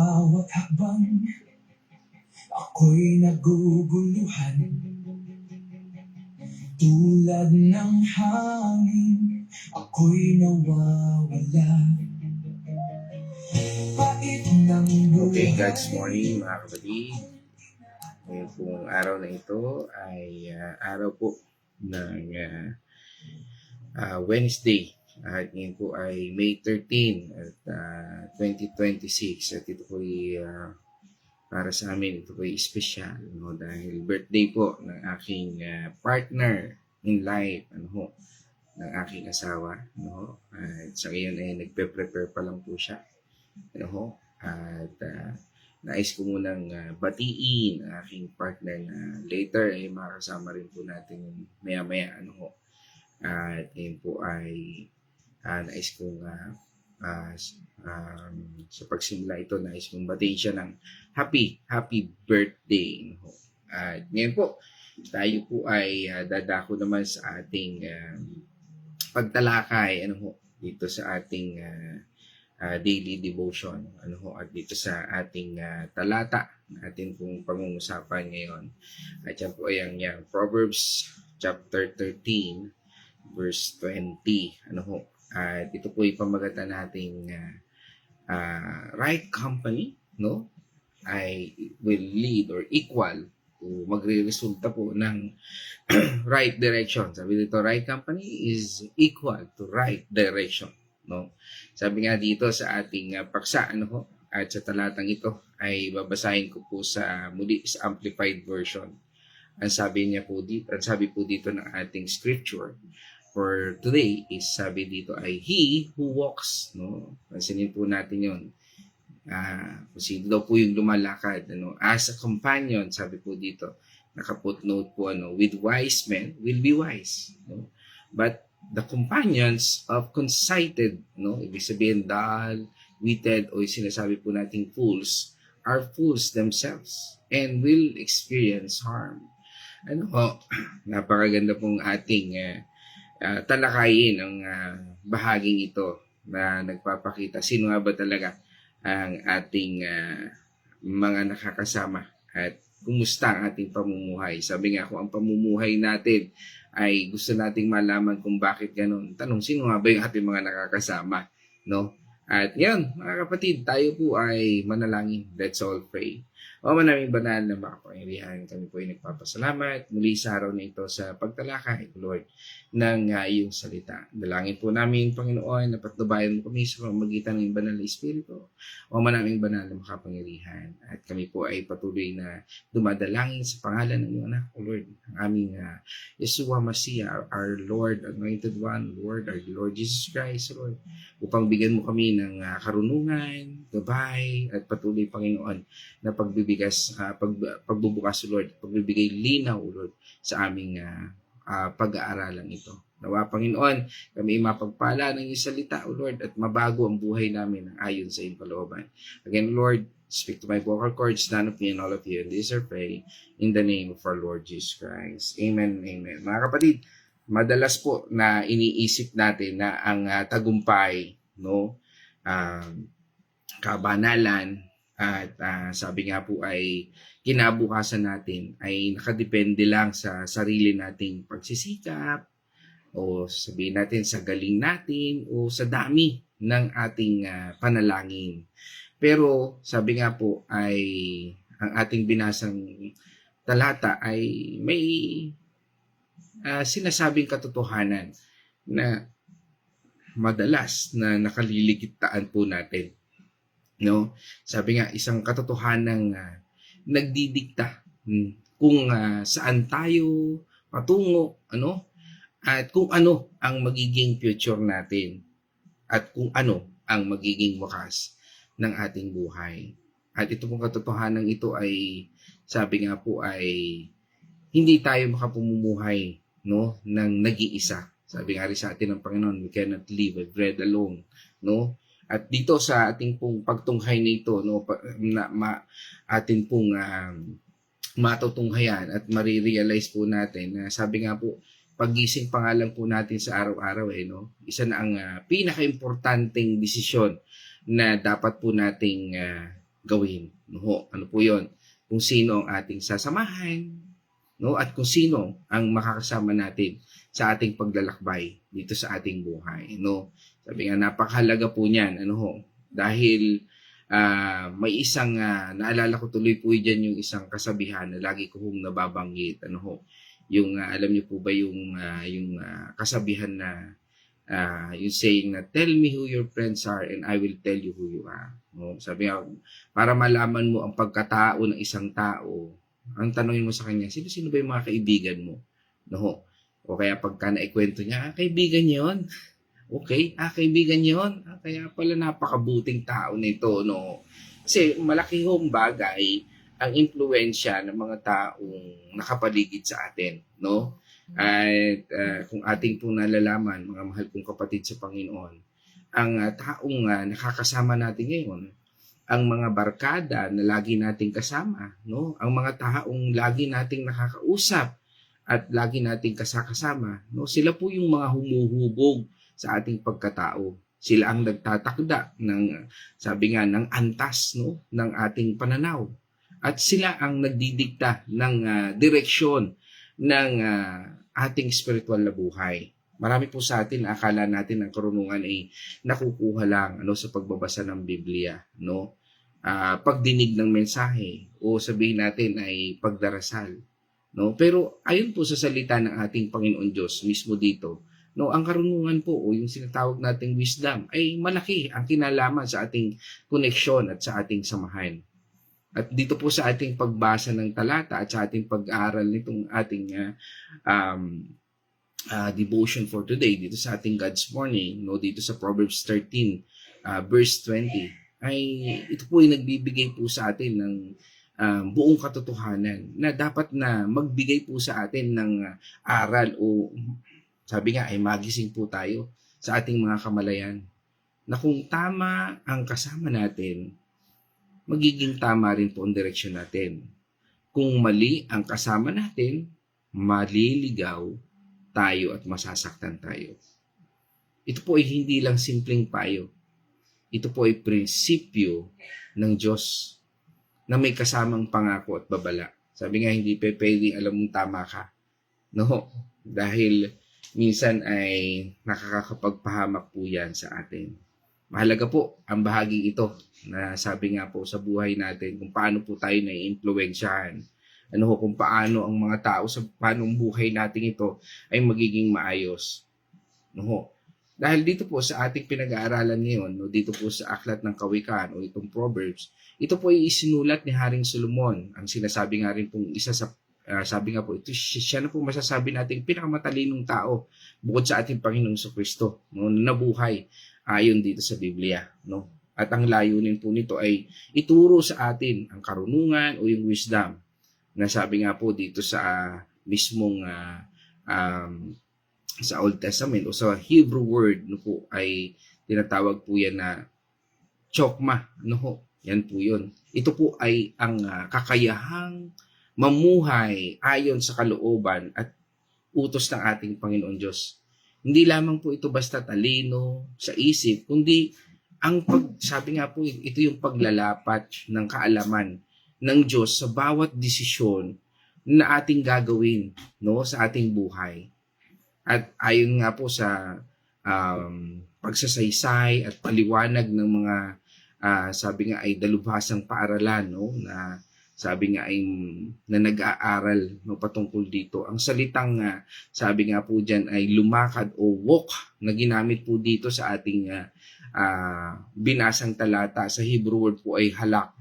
bawat hakbang, ako'y naguguluhan. Tulad ng hangin, ako'y nawawala. Pait ng Okay, buhay. God's morning mga kapatid. Ngayon pong araw na ito ay araw po ng Wednesday. At ngayon po ay May 13 at 2026. At ito po ay para sa amin, ito po ay special. No? Dahil birthday po ng aking partner in life. Ng aking asawa. No? At sa ngayon ay nagpe-prepare pa lang po siya. At nais ko munang batiin ang aking partner na later ay makasama rin po natin maya-maya. At ngayon po ay nais kong sa pagsimula ito, nais kong batiin siya ng happy birthday. At ngayon po, tayo po ay dadako naman sa ating pagtalakay dito sa ating daily devotion at dito sa ating talata natin pong pangungusapan ngayon. At yan po ay ang Proverbs chapter 13 verse 20. At ito po ay pamagatan nating right company ay will lead or equal o magre-resulta po ng right direction. Sabi dito, right company is equal to right direction. Sabi nga dito sa ating paksa at sa talatang ito ay babasahin ko po sa muli sa amplified version. Ang sabi po dito ng ating scripture for today is sabi dito ay he who walks, pansinin po natin yon. Kung sino daw po yung lumalakad as a companion, sabi po dito naka-footnote po with wise men will be wise, but the companions of conceited, ibig sabihin dull-witted o sinasabi po nating fools, are fools themselves and will experience harm. Napakaganda pong ating talakayin ang bahaging ito na nagpapakita sino nga ba talaga ang ating mga nakakasama at kumusta ang ating pamumuhay. Sabi nga kung ang pamumuhay natin ay gusto nating malaman kung bakit ganun. Tanong, sino nga ba yung ating mga nakakasama? At yan, mga kapatid, tayo po ay manalangin. Let's all pray. O manaming banal na makapangyarihan, kami po ay nagpapasalamat muli sa araw na ito sa pagtalakay, Lord, ng iyong salita. Dalangin po namin, Panginoon, na patnubayan mo kami sa pamamagitan ng banal na Espiritu. O manaming banal na makapangyarihan. At kami po ay patuloy na dumadalangin sa pangalan ng iyong anak, O Lord, ang aming Yeshua Masiya, our Lord, Anointed One, Lord, our Lord Jesus Christ, Lord, upang bigyan mo kami ng karunungan, gabay, at patuloy, Panginoon, na pagbubukas, Lord, pagbibigay linaw, Lord, sa aming pag-aaralan ito. Nawa, Panginoon, kami mapagpala ng iyong salita, O Lord, at mabago ang buhay namin ng ayon sa iyong kalooban. Again, Lord, speak to my vocal cords, none of me and all of you, and this I pray in the name of our Lord Jesus Christ. Amen, amen. Mga kapatid, madalas po na iniisip natin na ang tagumpay, kabanalan, at sabi nga po ay kinabukasan natin ay nakadepende lang sa sarili nating pagsisikap o sabihin natin sa galing natin o sa dami ng ating panalangin. Pero sabi nga po ay ang ating binasang talata ay may sinasabing katotohanan na madalas na nakaliligtaan po natin. Sabi nga, isang katotohanan nagdidikta kung saan tayo patungo, at kung ano ang magiging future natin at kung ano ang magiging wakas ng ating buhay. At ito pong katotohanan ito ay, sabi nga po ay, hindi tayo makapumumuhay ng nag-iisa. Sabi nga rin sa atin ng Panginoon, we cannot live with bread alone. At dito sa ating pong pagtunghay nito, ating pong matutunghayan at marirealize po natin na sabi nga po, pagising pa nga lang po natin sa araw-araw, isa na ang pinaka-importanting desisyon na dapat po nating gawin. No ho? Ano po 'yon? Kung sino ang ating sasamahan, no? At kung sino ang makakasama natin sa ating paglalakbay dito sa ating buhay, no? Sabi nga napakahalaga po niyan, ano ho? Dahil may isang naalala ko tuloy po diyan yung isang kasabihan na lagi ko hong nababanggit, ano ho? Yung alam niyo po ba yung kasabihan na yung saying na tell me who your friends are and I will tell you who you are. No? Sabi nga, para malaman mo ang pagkatao ng isang tao, ang tanongin mo sa kanya, sino-sino ba yung mga kaibigan mo? No? O kaya pagka naikwento niya, kaibigan niya yun. Okay, kaibigan niya yun. Kaya pala napakabuting tao nito. No? Kasi malaki hong bagay ang impluensya ng mga taong nakapaligid sa atin. No? At kung ating po nalalaman, mga mahal kong kapatid sa Panginoon, ang taong nakakasama natin ngayon, ang mga barkada na lagi nating kasama, no? Ang mga taong lagi nating nakakausap at lagi nating kasama, no? Sila po yung mga humuhubog sa ating pagkatao. Sila ang nagtatakda ng, sabi nga, ng antas, no? Ng ating pananaw. At sila ang nagdidikta ng direksyon ng ating spiritual na buhay. Marami po sa atin, akala natin ang karunungan ay nakukuha lang sa pagbabasa ng Biblia, no? Pagdinig ng mensahe o sabihin natin ay pagdarasal, no? Pero ayon po sa salita ng ating Panginoon Diyos mismo dito, no, ang karunungan po o yung sinatawag nating wisdom ay malaki ang kinalaman sa ating koneksyon at sa ating samahan. At dito po sa ating pagbasa ng talata at sa ating pag-aaral nitong ating devotion for today dito sa ating God's Morning, no, dito sa Proverbs 13 verse 20, ay ito po ay nagbibigay po sa atin ng buong katotohanan na dapat na magbigay po sa atin ng aral o sabi nga ay magising po tayo sa ating mga kamalayan na kung tama ang kasama natin, magiging tama rin po ang direksyon natin. Kung mali ang kasama natin, maliligaw tayo at masasaktan tayo. Ito po ay hindi lang simpleng payo. Ito po ay prinsipyo ng Diyos na may kasamang pangako at babala. Sabi nga, hindi pwedeng alam mong tama ka. No, dahil minsan ay nakakapagpahamak po yan sa atin. Mahalaga po ang bahagi ito na sabi nga po sa buhay natin kung paano po tayo nai-impluwensyahan. Kung paano ang mga tao sa paano ang buhay natin ito ay magiging maayos. Dahil dito po sa ating pinag-aaralan ngayon, dito po sa Aklat ng Kawikaan o itong Proverbs, ito po ay isinulat ni Haring Solomon. Ang sinasabi nga rin pong isa sa sabi nga po, ito siya na po masasabi natin pinakamatalinong tao bukod sa ating Panginoong Kristo, nabuhay ayon dito sa Biblia, no? At ang layunin po nito ay ituro sa atin ang karunungan o yung wisdom na sabi nga po dito sa mismong sa Old Testament o sa Hebrew word po ay tinatawag po yan na chokma, yan po yun. Ito po ay ang kakayahang mamuhay ayon sa kalooban at utos ng ating Panginoon Diyos. Hindi lamang po ito basta talino sa isip, kundi sabi nga po, ito yung paglalapat ng kaalaman ng Diyos sa bawat desisyon na ating gagawin, sa ating buhay. At ayon nga po sa pagsasaysay at paliwanag ng mga sabi nga ay dalubhasang paaralan, na sabi nga ay na nag-aaral patungkol dito. Ang salitang sabi nga po dyan ay lumakad o walk na ginamit po dito sa ating binasang talata sa Hebrew word po ay halak.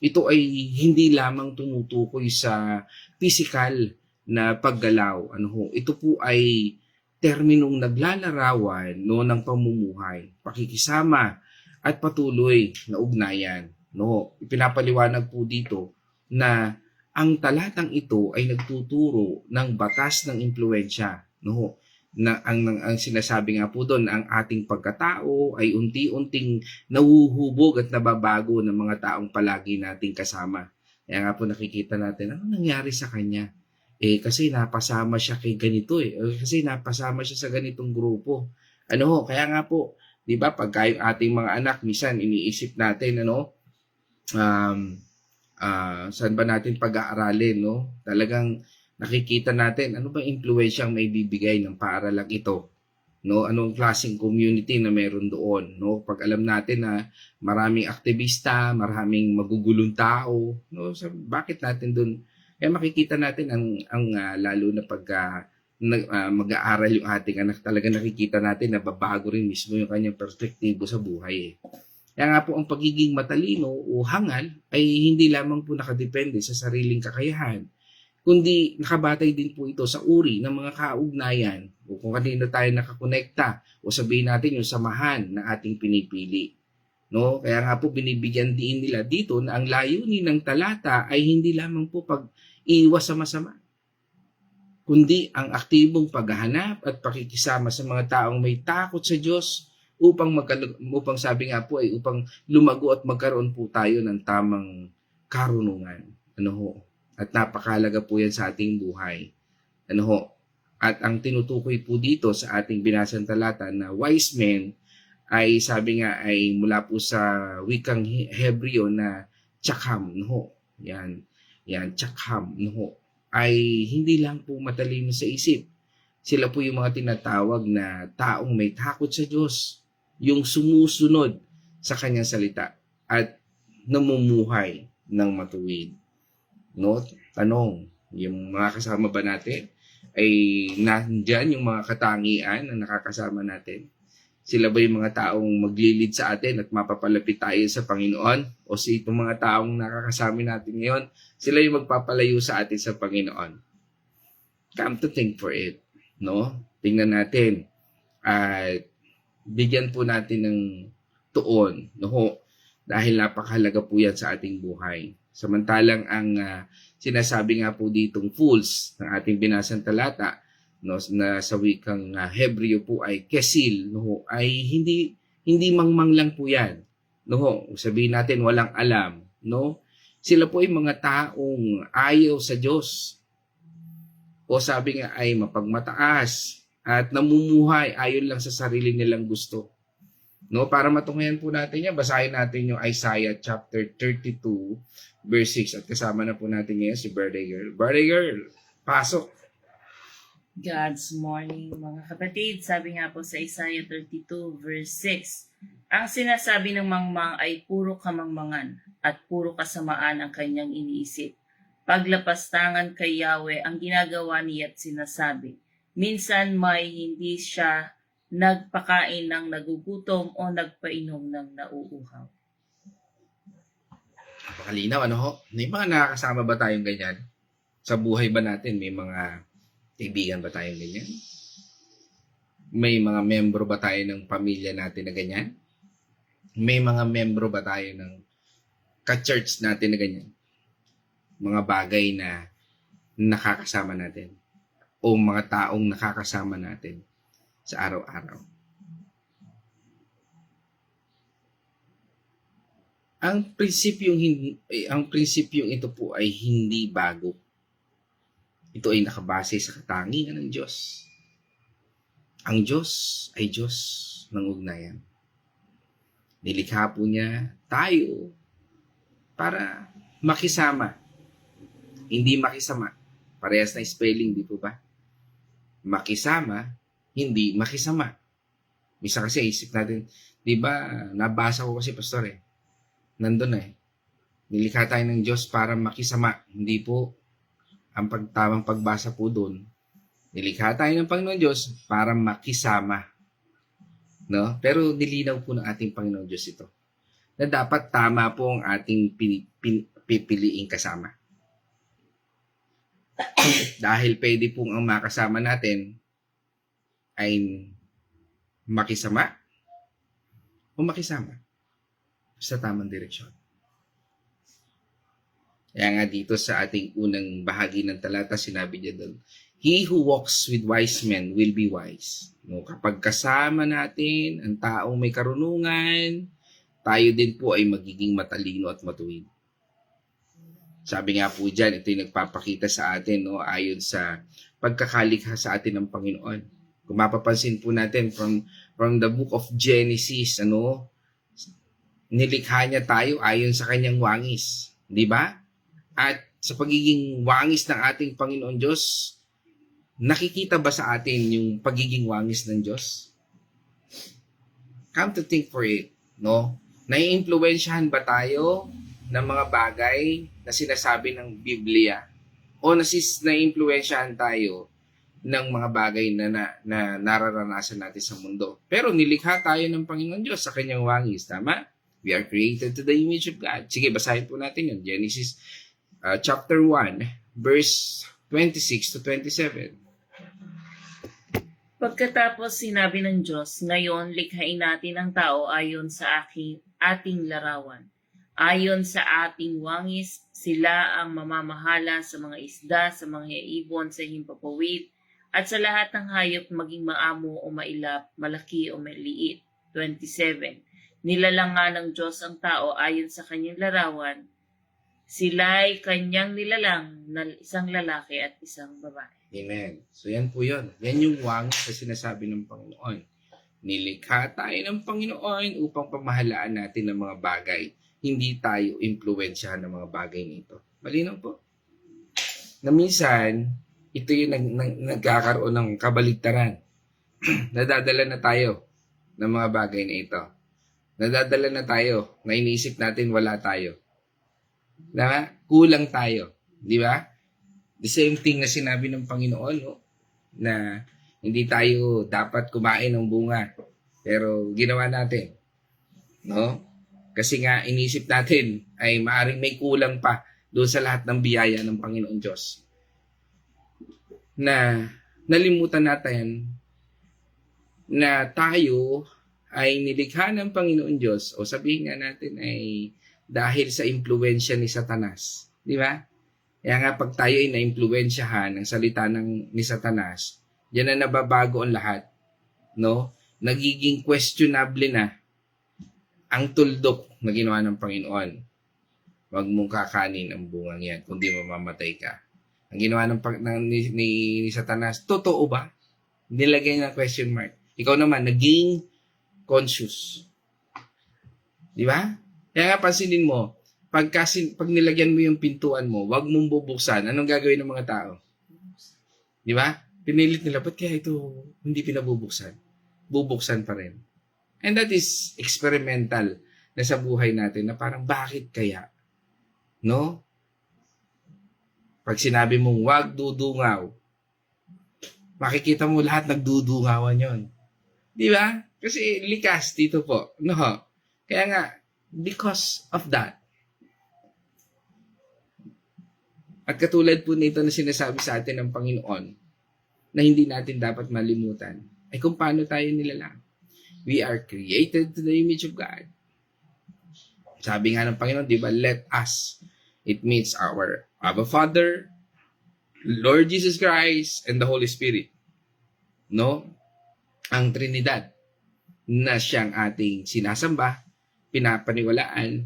Ito ay hindi lamang tumutukoy sa physical na paggalaw. Ito po ay terminong naglalarawan ng pamumuhay, pakikisama at patuloy na ugnayan. Ipinapaliwanag po dito na ang talatang ito ay nagtuturo ng batas ng impluwensya, na ang sinasabi nga po doon, ang ating pagkatao ay unti-unting nahuhubog at nababago ng mga taong palagi nating kasama. Kaya nga po nakikita natin, ano nangyari sa kanya? Kasi napasama siya kay ganito kasi napasama siya sa ganitong grupo. Kaya nga po, 'di ba, pagka yung ating mga anak minsan iniisip natin um, saan ba natin pag-aaralin, no? Talagang nakikita natin ano ba impluwensyang may bibigay ng paaralang ito, no? Anong klaseng community na meron doon, no? Pag alam natin na maraming aktivista, maraming magugulong tao, no? So, bakit natin doon makikita natin ang lalo na pag mag-aaral yung ating anak, talaga nakikita natin na babago rin mismo yung kanyang perspektibo sa buhay. Kaya nga po ang pagiging matalino o hangal ay hindi lamang po nakadepende sa sariling kakayahan, kundi nakabatay din po ito sa uri ng mga kaugnayan o kung kanino tayo nakakonekta o sabihin natin yung samahan na ating pinipili. No? Kaya nga po binibigyan din nila dito na ang layunin ng talata ay hindi lamang po pag-iwas sa masama, kundi ang aktibong paghahanap at pakikisama sa mga taong may takot sa Diyos upang sabi nga po ay upang lumago at magkaroon po tayo ng tamang karunungan. Ano ho? At napakahalaga po yan sa ating buhay. Ano ho? At ang tinutukoy po dito sa ating binasang talata na wise men ay sabi nga ay mula po sa wikang Hebreo na tsakham. No ho? Yan, tsakham. No ho? Ay hindi lang po matalino sa isip. Sila po yung mga tinatawag na taong may takot sa Diyos, yung sumusunod sa kanyang salita at namumuhay ng matuwid. No? Tanong, yung mga kasama ba natin ay nandyan yung mga katangian na nakakasama natin? Sila ba yung mga taong maglilid sa atin at mapapalapit tayo sa Panginoon? O si itong mga taong nakakasama natin ngayon, sila yung magpapalayo sa atin sa Panginoon? Come to think for it, no? Tingnan natin at bigyan po natin ng tuon, no? Dahil napakahalaga po yan sa ating buhay. Samantalang ang sinasabi nga po ditong fools ng ating binasang talata, no, na sa wikang Hebreo po ay kesil, no, ay hindi mangmang lang po yan. No, sabihin natin walang alam, no? Sila po ay mga taong ayaw sa Diyos. O sabi nga ay mapagmataas at namumuhay ayon lang sa sarili nilang gusto. No, para matunghayan po natin yan, basahin natin yung Isaiah chapter 32 verse 6 at kasama na po natin ngayon si Birthday Girl. Birthday Girl, pasok. God's morning, mga kapatid. Sabi nga po sa Isaiah 32 verse 6, ang sinasabi ng mangmang ay puro kamangmangan at puro kasamaan ang kanyang iniisip. Paglapastangan kay Yahweh ang ginagawa niya at sinasabi. Minsan may hindi siya nagpakain ng nagugutom o nagpainom ng nauuhaw. Napakalinaw, ano ho? May mga nakakasama ba tayong ganyan? Sa buhay ba natin, may mga kaibigan ba tayong ganyan? May mga membro ba tayo ng pamilya natin na ganyan? May mga membro ba tayo ng ka-church natin na ganyan? Mga bagay na nakakasama natin o mga taong nakakasama natin sa araw-araw. Ang prinsipyong ito po ay hindi bago. Ito ay nakabase sa katangian ng Diyos. Ang Diyos ay Diyos ng ugnayan. Nilikha po niya tayo para makisama. Hindi makisama. Parehas na spelling, di po ba? Makisama, hindi makisama. Misa kasi isip natin, di ba, nabasa ko kasi pastor nandun nilikha tayo ng Diyos para makisama. Hindi po. Ang tamang pagbasa po doon, nilikha tayo ng Panginoon Diyos para makisama. No? Pero nilinaw po ng ating Panginoon Diyos ito na dapat tama po ang ating pipiliing kasama. Dahil pwede pong ang makasama natin ay makisama o makisama sa tamang direksyon. Kaya nga dito sa ating unang bahagi ng talata, sinabi niya doon, he who walks with wise men will be wise. No, kapag kasama natin ang taong may karunungan, tayo din po ay magiging matalino at matuwid. Sabi nga po dyan, ito yung nagpapakita sa atin, no, ayon sa pagkakalikha sa atin ng Panginoon. Kung mapapansin po natin from the book of Genesis, nilikha niya tayo ayon sa kanyang wangis. Di ba? At sa pagiging wangis ng ating Panginoon Diyos, nakikita ba sa atin yung pagiging wangis ng Diyos? Come to think for it, no? Naiimpluwensyahan ba tayo ng mga bagay na sinasabi ng Biblia? O naiimpluwensyahan tayo ng mga bagay na nararanasan natin sa mundo? Pero nilikha tayo ng Panginoon Diyos sa kanyang wangis, tama? We are created to the image of God. Sige, basahin po natin yun. Genesis chapter 1, verse 26 to 27. Pagkatapos sinabi ng Diyos, ngayon likhain natin ang tao ayon sa ating larawan. Ayon sa ating wangis, sila ang mamamahala sa mga isda, sa mga ibon, sa himpapawid, at sa lahat ng hayop maging maamo o mailap, malaki o maliit. 27. Nilalang nga ng Diyos ang tao ayon sa kanyang larawan. Sila'y kanyang nilalang na isang lalaki at isang babae. Amen. So yan po yun. Yan yung wangis na sinasabi ng Panginoon. Nilikha tayo ng Panginoon upang pamahalaan natin ng mga bagay. Hindi tayo impluwensyahan ng mga bagay nito. Malinaw po. Na minsan, ito yung nagkakaroon ng kabaligtaran. Nadadala na tayo ng mga bagay na ito. Nadadala na tayo na iniisip natin wala tayo. Na kulang tayo. Di ba? The same thing na sinabi ng Panginoon, no? Na hindi tayo dapat kumain ng bunga. Pero ginawa natin. No? Kasi nga inisip natin ay maaring may kulang pa doon sa lahat ng biyaya ng Panginoon Diyos. Na nalimutan natin na tayo ay nilikha ng Panginoon Diyos o sabihin nga natin ay dahil sa impluwensya ni Satanas. Di ba? Kaya nga pag tayo ay na-impluwensyahan ng salita ni Satanas, diyan na nababago ang lahat. No? Nagiging questionable na ang tuldok na ginawa ng Panginoon. Huwag mong kakanin ang bungang yan, kundi mamamatay ka. Ang ginawa ni Satanas, totoo ba? Nilagay ng question mark. Ikaw naman, naging conscious. Di ba? Kaya nga pansinin mo, pag nilagyan mo yung pintuan mo, wag mong bubuksan. Anong gagawin ng mga tao? Di ba? Pinilit nila, ba't kaya ito hindi pinabubuksan? Bubuksan pa rin. And that is experimental na sa buhay natin na parang bakit kaya? No? Pag sinabi mong wag dudungaw, makikita mo lahat nagdudungawan yon. Di ba? Kasi likas dito po. No? Kaya nga, because of that. At katulad po nito na sinasabi sa atin ng Panginoon na hindi natin dapat malimutan ay kung paano tayo nilalang. We are created to the image of God. Sabi nga ng Panginoon, di ba, let us. It means our Abba Father, Lord Jesus Christ, and the Holy Spirit. No? Ang Trinidad na siyang ating sinasamba, pinapaniwalaan,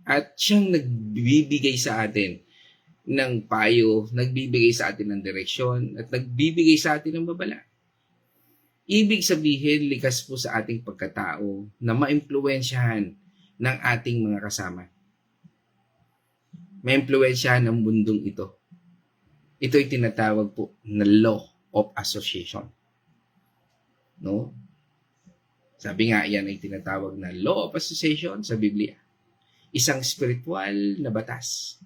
at siyang nagbibigay sa atin ng payo, nagbibigay sa atin ng direksyon, at nagbibigay sa atin ng babala. Ibig sabihin, likas po sa ating pagkatao na maimpluwensyahan ng ating mga kasama. Maimpluwensyahan ng mundong ito. Ito ay tinatawag po na law of association. No? Sabi nga, yan ay tinatawag na law of association sa Biblia. Isang spiritual na batas.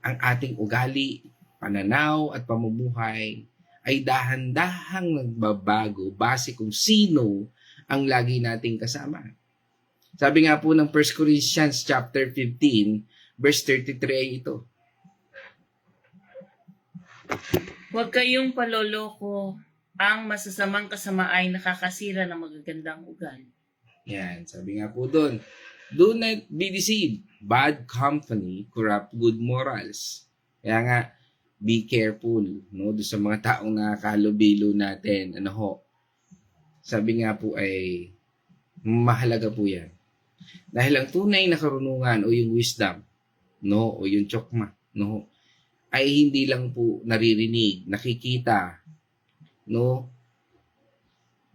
Ang ating ugali, pananaw at pamumuhay ay dahan-dahang nagbabago base kung sino ang lagi nating kasama. Sabi nga po ng 1 Corinthians chapter 15, verse 33 ay ito. Huwag kayong paloloko. Ang masasamang kasama ay nakakasira ng magagandang ugali. Yan, sabi nga po doon. Do not be deceived. Bad company corrupt good morals. Kaya nga, be careful, no, doon sa mga taong nakakalubilo natin. Ano ho? Sabi nga po ay mahalaga po yan. Dahil ang tunay na karunungan o yung wisdom, no, o yung chokma, no, ay hindi lang po naririnig, nakikita, no,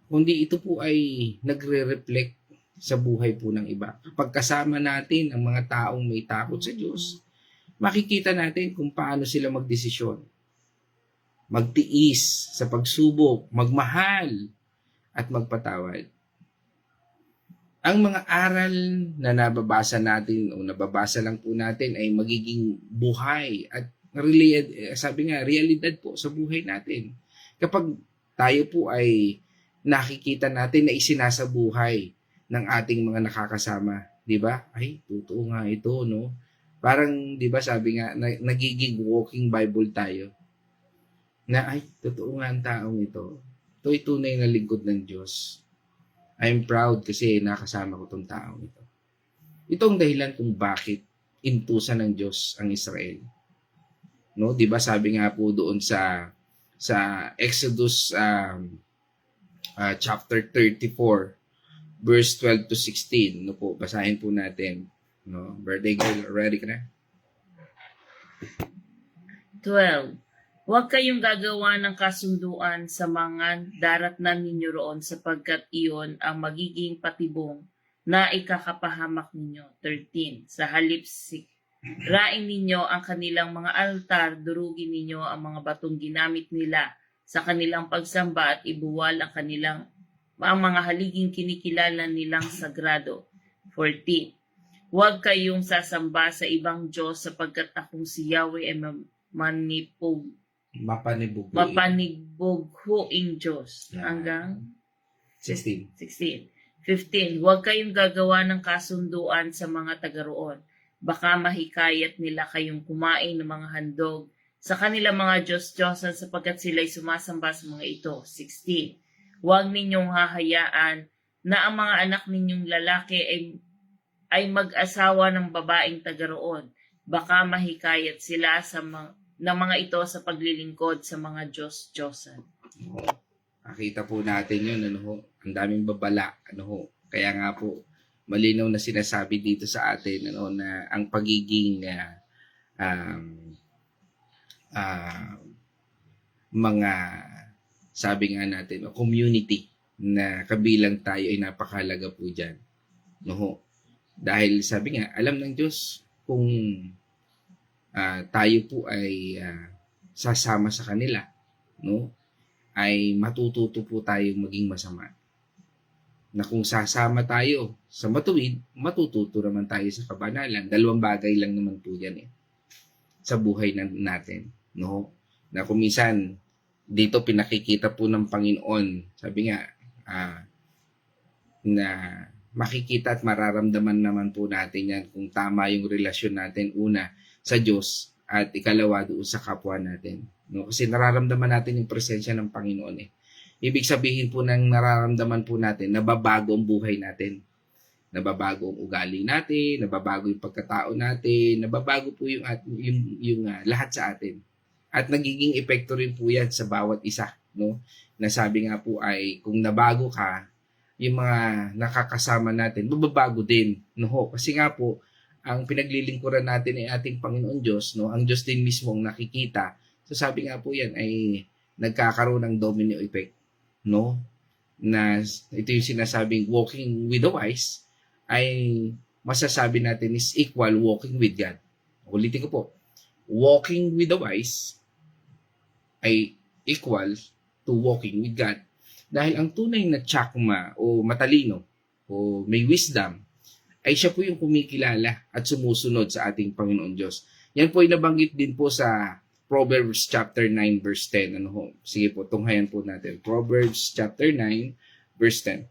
kundi ito po ay nagre-reflect sa buhay po ng iba. Kapag kasama natin ang mga taong may takot sa Diyos, makikita natin kung paano sila magdesisyon. Magtiis sa pagsubok, magmahal, at magpatawad. Ang mga aral na nababasa natin o nababasa lang po natin ay magiging buhay at sabi nga, realidad po sa buhay natin. Kapag tayo po ay nakikita natin na isinasabuhay ng ating mga nakakasama, 'di ba? Ay, totoo nga ito, no? Parang 'di ba sabi nga nagiging walking Bible tayo. Na ay, totoo nga ang taong ito. Ito'y tunay na lingkod ng Diyos. I'm proud kasi nakasama ko tong taong ito. Ito ang dahilan kung bakit intusan ng Diyos ang Israel. No, 'di ba sabi nga po doon sa Exodus chapter 34 verse 12 to 16, no po, basahin po natin, no? Birthday girl, ready ka na? 12. Huwag kayong gagawa ng kasunduan sa mga daratnan ninyo roon sapagkat iyon ang magiging patibong na ikakapahamak ninyo. 13. Sa halip raing ninyo ang kanilang mga altar, durugin ninyo ang mga batong ginamit nila sa kanilang pagsamba at ibuwal ang mga haliging kinikilala nilang sagrado. 14. Huwag kayong sasamba sa ibang Diyos sapagkat akong si Yahweh ay mapanibughuing Diyos. Hanggang 16. 15. Huwag kayong gagawa ng kasunduan sa mga taga-roon. Baka mahikayat nila kayong kumain ng mga handog sa kanilang mga Diyos-Diyosan sapagkat sila'y sumasamba sa mga ito. 16. Huwag ninyong hahayaan na ang mga anak ninyong lalaki ay mag-asawa ng babaeng taga-roon. Baka mahikayat sila ng mga ito sa paglilingkod sa mga Diyos-Diyosan. Nakita po natin yun, ano ho, ang daming babala, ano ho. Kaya nga po, malinaw na sinasabi dito sa atin, ano, na ang pagiging mga, sabi nga natin, community na kabilang tayo ay napakahalaga po dyan. No ho. Dahil sabi nga, alam ng Diyos kung tayo po ay sasama sa kanila, no? Ay matututo po tayong maging masama. Na kung sasama tayo sa matuwid, matututo naman tayo sa kabanalan. Dalawang bagay lang naman po yan sa buhay natin, no? Na kung minsan dito pinakikita po ng Panginoon, sabi nga na makikita at mararamdaman naman po natin yan kung tama yung relasyon natin, una sa Diyos at ikalawa doon sa kapwa natin, no? Kasi nararamdaman natin yung presensya ng Panginoon Ibig sabihin po ng nararamdaman po natin, nababago ang buhay natin. Nababago ang ugali natin, nababago yung pagkatao natin, nababago po yung lahat sa atin. At nagiging epekto rin po yan sa bawat isa, no? Nasabi nga po ay kung nabago ka, yung mga nakakasama natin, mababago din, no? Kasi nga po, ang pinaglilingkuran natin ay ating Panginoon Diyos, no? Ang Diyos din mismo ang nakikita. So sabi nga po yan ay nagkakaroon ng domino effect, no? Na ito yung sinasabing walking with the wise ay masasabi natin is equal walking with God. Ulitin ko po. Walking with the wise ay equal to walking with God. Dahil ang tunay na chakma o matalino o may wisdom ay siya po yung kumikilala at sumusunod sa ating Panginoon Diyos. Yan po ay nabanggit din po sa Proverbs chapter 9 verse 10. Ano ho? Sige po, tunghayan po natin. Proverbs chapter 9 verse 10.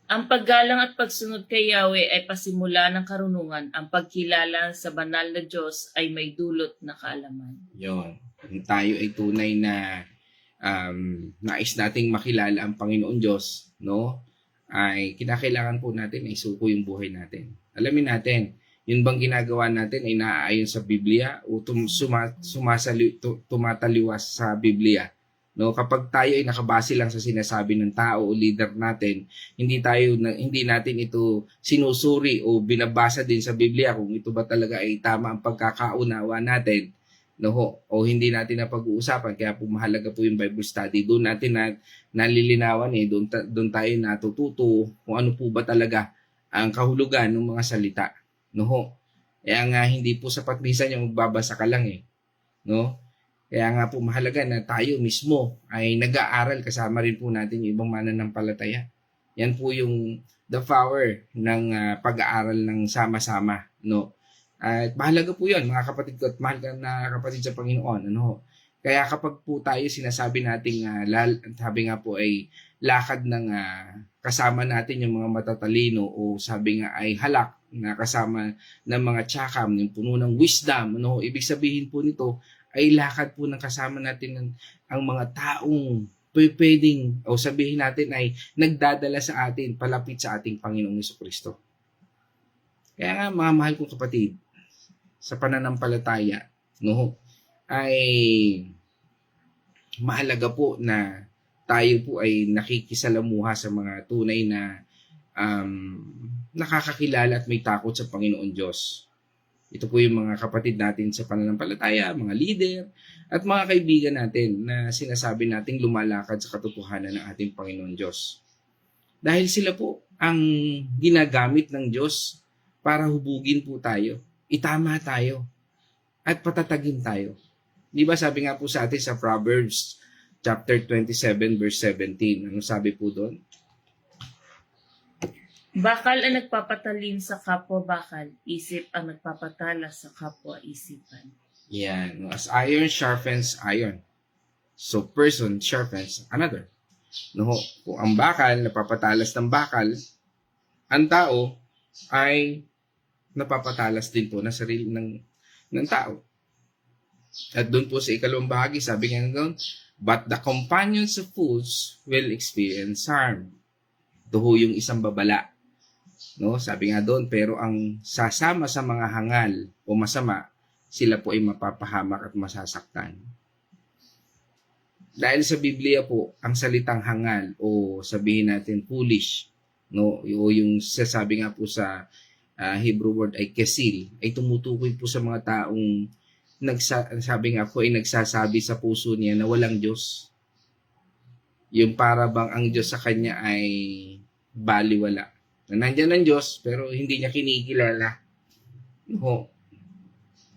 Ang paggalang at pagsunod kay Yahweh ay pasimula ng karunungan. Ang pagkilala sa banal na Diyos ay may dulot na kaalaman. Yon. Kung tayo ay tunay na nais nating makilala ang Panginoon Diyos, no? Ay kinakailangan po natin na isuko yung buhay natin. Alamin natin, yun bang ginagawa natin ay naaayon sa Biblia o tumataliwas sa Biblia? No, kapag tayo ay nakabase lang sa sinasabi ng tao o leader natin, hindi natin ito sinusuri o binabasa din sa Biblia kung ito ba talaga ay tama ang pagkakaunawa natin, no ho, o hindi natin napag-uusapan, kaya po mahalaga po yung Bible study. Doon natin nalilinawan doon tayo natututo kung ano po ba talaga ang kahulugan ng mga salita, no ho. Kaya nga hindi po sapat minsan yung magbabasa ka lang no. Kaya nga po mahalaga na tayo mismo ay nag-aaral, kasama rin po natin yung ibang mananampalataya. Yan po yung the power ng pag-aaral ng sama-sama, no. At mahalaga po 'yon, mga kapatid ko, at mahal na kapatid sa Panginoon, ano. Kaya kapag po tayo sinasabi nating sabi nga po ay lakad ng kasama natin yung mga matatalino, o sabi nga ay halak na kasama ng mga tsakam, yung puno ng wisdom, ano. Ibig sabihin po nito ay lakad po ng kasama natin ang mga taong pwedeng, o sabihin natin ay nagdadala sa atin palapit sa ating Panginoong Jesucristo. Kaya nga, mga mahal kong kapatid, sa pananampalataya, no, ay mahalaga po na tayo po ay nakikisalamuha sa mga tunay na nakakakilala at may takot sa Panginoon Diyos. Ito po yung mga kapatid natin sa pananampalataya, mga leader, at mga kaibigan natin na sinasabi nating lumalakad sa katotohanan ng ating Panginoon Diyos. Dahil sila po ang ginagamit ng Diyos para hubugin po tayo, itama tayo, at patatagin tayo. Di ba sabi nga po sa atin sa Proverbs chapter 27 verse 17, ano sabi po doon? Bakal ang nagpapatalim sa kapwa bakal, isip ang nagpapatala sa kapwa isipan. Yan. As iron sharpens iron, so person sharpens another. No, kung ang bakal napapatalas ng bakal, ang tao ay napapatalas din po ng sarili ng tao. At doon po sa ikalawang bahagi, sabi nga doon, but the companions of fools will experience harm. Ito ho yung isang babala. No, sabi nga doon, pero ang sasama sa mga hangal o masama, sila po ay mapapahamak at masasaktan. Dahil sa Biblia po, ang salitang hangal o sabihin natin foolish, no, o yung sasabi nga po sa Hebrew word ay kesil, ay tumutukoy po sa mga taong sabi nga po ay nagsasabi sa puso niya na walang Diyos. Yung para bang ang Diyos sa kanya ay baliwala. Na nandiyan ang Diyos pero hindi niya kinikilala. No.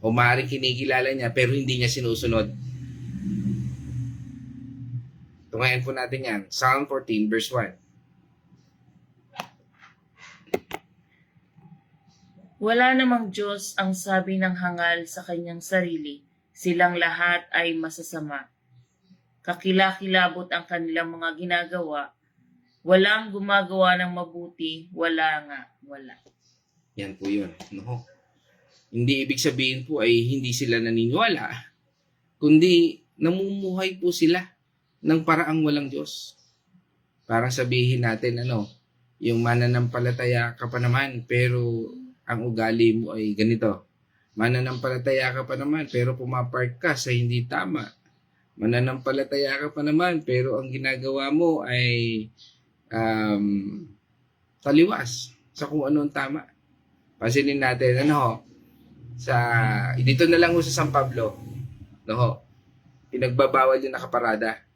O maaaring kinikilala niya pero hindi niya sinusunod. Tungayan po natin yan. Psalm 14 verse 1. Wala namang Diyos ang sabi ng hangal sa kanyang sarili, silang lahat ay masasama. Kakilakilabot ang kanilang mga ginagawa, walang gumagawa ng mabuti, wala nga, wala. Yan po yun. No? Hindi ibig sabihin po ay hindi sila naniniwala, kundi namumuhay po sila ng paraang walang Diyos. Parang sabihin natin, yung mananampalataya ka pa naman, pero ang ugali mo ay ganito. Mananampalataya ka pa naman, pero pumapark ka sa hindi tama. Mananampalataya ka pa naman, pero ang ginagawa mo ay taliwas sa kung ano ang tama. Pansinin natin, dito na lang sa San Pablo, pinagbabawal yung nakaparada.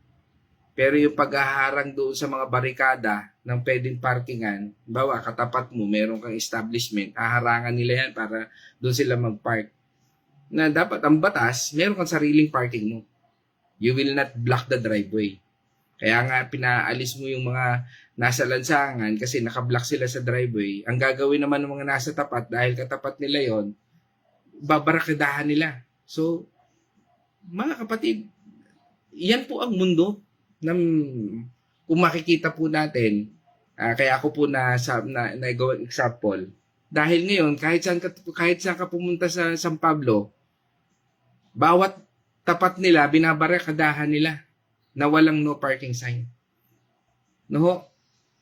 Pero yung paghaharang doon sa mga barikada ng pwedeng parkingan, bawa katapat mo, meron kang establishment, haharangan nila yan para doon sila mag-park. Na dapat ang batas, meron kang sariling parking mo. You will not block the driveway. Kaya nga pinaalis mo yung mga nasa lansangan kasi nakablock sila sa driveway. Ang gagawin naman ng mga nasa tapat, dahil katapat nila yon, babarakadahan nila. So, mga kapatid, yan po ang mundo kung makikita po natin, kaya ako po nagawang example. Dahil ngayon, kahit saan ka pumunta sa San Pablo, bawat tapat nila, binabarakadahan nila na walang no parking sign. No?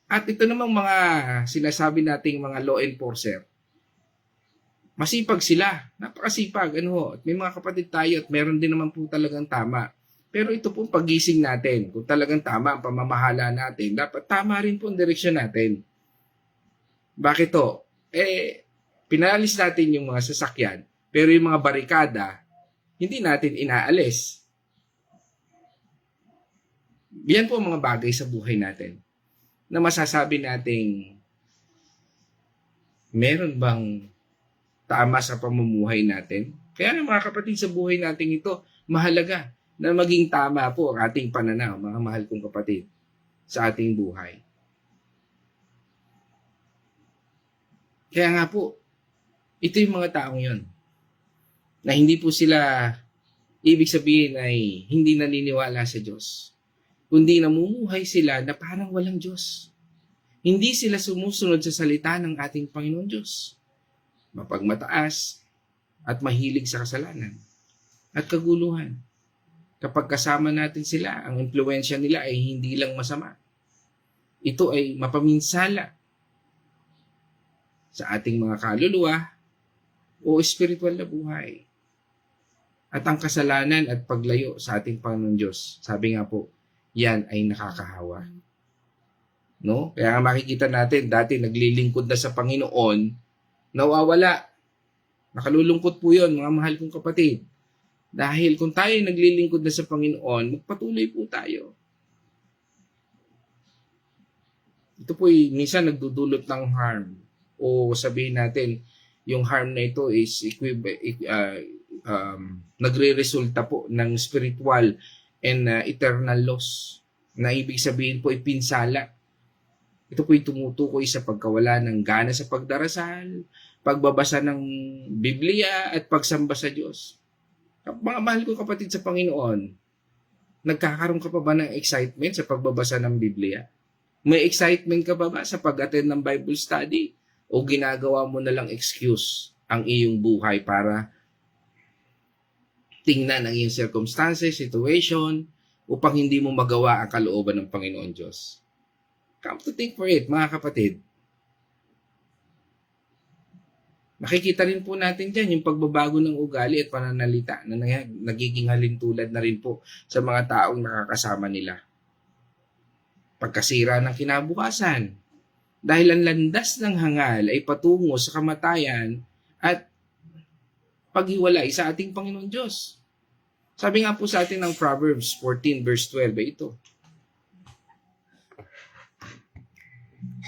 At ito namang mga sinasabi nating mga law enforcer, masipag sila, napakasipag. At may mga kapatid tayo at meron din naman po talagang tama. Pero ito po pagising natin, kung talagang tama ang pamamahala natin, dapat tama rin po ang direksyon natin. Bakit to? Pinalis natin yung mga sasakyan, pero yung mga barikada, hindi natin inaalis. Yan po ang mga bagay sa buhay natin na masasabi nating meron bang tama sa pamumuhay natin? Kaya nga mga kapatid, sa buhay natin ito, mahalaga na maging tama po ang ating pananaw, mga mahal kong kapatid, sa ating buhay. Kaya nga po, ito yung mga taong yon na hindi po sila, ibig sabihin ay hindi naniniwala sa Diyos, kundi namumuhay sila na parang walang Diyos. Hindi sila sumusunod sa salita ng ating Panginoon Diyos. Mapagmataas at mahilig sa kasalanan at kaguluhan. Kapag kasama natin sila, ang impluwensya nila ay hindi lang masama. Ito ay mapaminsala sa ating mga kaluluwa o espiritual na buhay. At ang kasalanan at paglayo sa ating Panginoon Diyos, sabi nga po, yan ay nakakahawa. No? Kaya nga makikita natin, dati naglilingkod na sa Panginoon, nawawala. Nakalulungkot po yun, mga mahal kong kapatid. Dahil kung tayo naglilingkod na sa Panginoon, magpatuloy po tayo. Ito po minsan nagdudulot ng harm. O sabihin natin, yung harm na ito is nagre-resulta po ng spiritual and eternal loss. Na ibig sabihin po ipinsala. Ito po yung tumutukoy sa pagkawala ng gana sa pagdarasal, pagbabasa ng Biblia at pagsamba sa Diyos. Mga mahal ko kapatid sa Panginoon, nagkakaroon ka pa ba ng excitement sa pagbabasa ng Biblia? May excitement ka pa ba sa pag-attend ng Bible study? O ginagawa mo na lang excuse ang iyong buhay para tingnan ang iyong circumstances, situation, upang hindi mo magawa ang kalooban ng Panginoon Diyos? Come to think for it, mga kapatid. Makikita rin po natin dyan yung pagbabago ng ugali at pananalita na nagiging halintulad na rin po sa mga taong nakakasama nila. Pagkasira ng kinabukasan, dahil ang landas ng hangal ay patungo sa kamatayan at paghiwalay sa ating Panginoon Diyos. Sabi nga po sa atin ng Proverbs 14 verse 12 ay ito.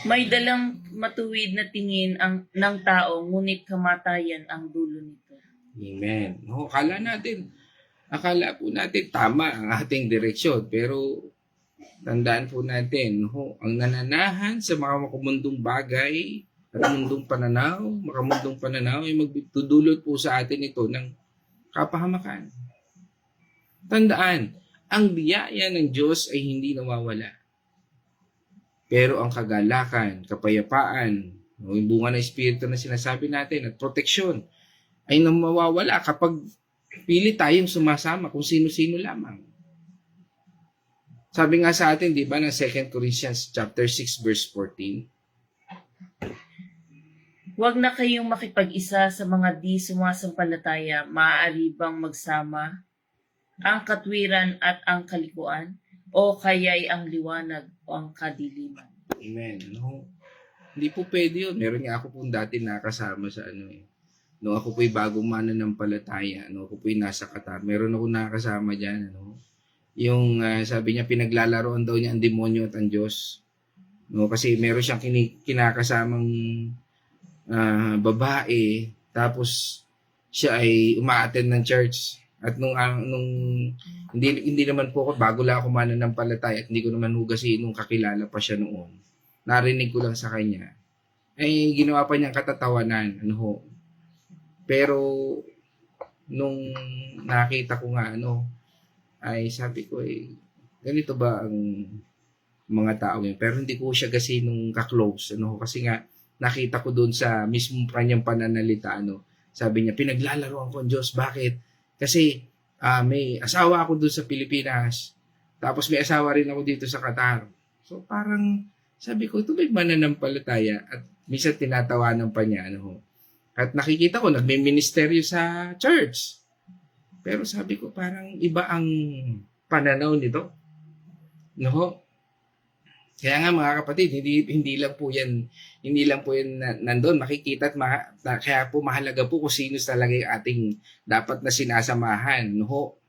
May dalang matuwid na tingin ng tao, ngunit kamatayan ang dulo nito. Amen. No, akala po natin tama ang ating direksyon, pero tandaan po natin, no, ang nananahan sa mga makamundong bagay at makamundong pananaw ay magtudulot po sa atin ito ng kapahamakan. Tandaan, ang biyaya ng Diyos ay hindi nawawala. Pero ang kagalakan, kapayapaan, yung bunga ng Espiritu na sinasabi natin at proteksyon ay mawawala kapag pili tayong sumasama kung sino-sino lamang. Sabi nga sa atin, di ba, ng 2 Corinthians chapter 6 verse 14, Huwag na kayong makipag-isa sa mga di sumasampalataya, maaari bang magsama ang katwiran at ang kalikuan? O kaya'y ang liwanag o ang kadiliman? Amen. No? Hindi po pwede yun. Meron nga ako pong dati nakasama sa No, ako po'y bagong mananampalataya. No, ako po'y nasa Qatar. Meron ako nakasama dyan. Yung sabi niya, pinaglalaroan daw niya ang demonyo at ang Diyos. No, kasi meron siyang kinakasamang babae. Tapos siya ay umaattend ng church. At nung hindi naman po ako, bago lang ako mananampalataya at hindi ko naman hugasin nung kakilala pa siya noon. Narinig ko lang sa kanya. Ay ginawa pa niyang katatawanan. Pero nung nakita ko nga ay sabi ko ganito ba ang mga tao yun? Pero hindi ko siya kasi nung ka-close. Kasi nga nakita ko doon sa mismong kanyang pananalita. Sabi niya, pinaglalaroan ko ang Diyos. Bakit? Kasi may asawa ako doon sa Pilipinas. Tapos may asawa rin ako dito sa Qatar. So parang sabi ko, ito ba yung mananampalataya? At minsan tinatawanan pa niya. At nakikita ko, nagme-ministeryo sa church. Pero sabi ko, parang iba ang pananaw nito. Kaya nga mga kapatid, hindi lang po yan nandoon makikita at kaya po mahalaga po kung sino talaga yung ating dapat na sinasamahan, no?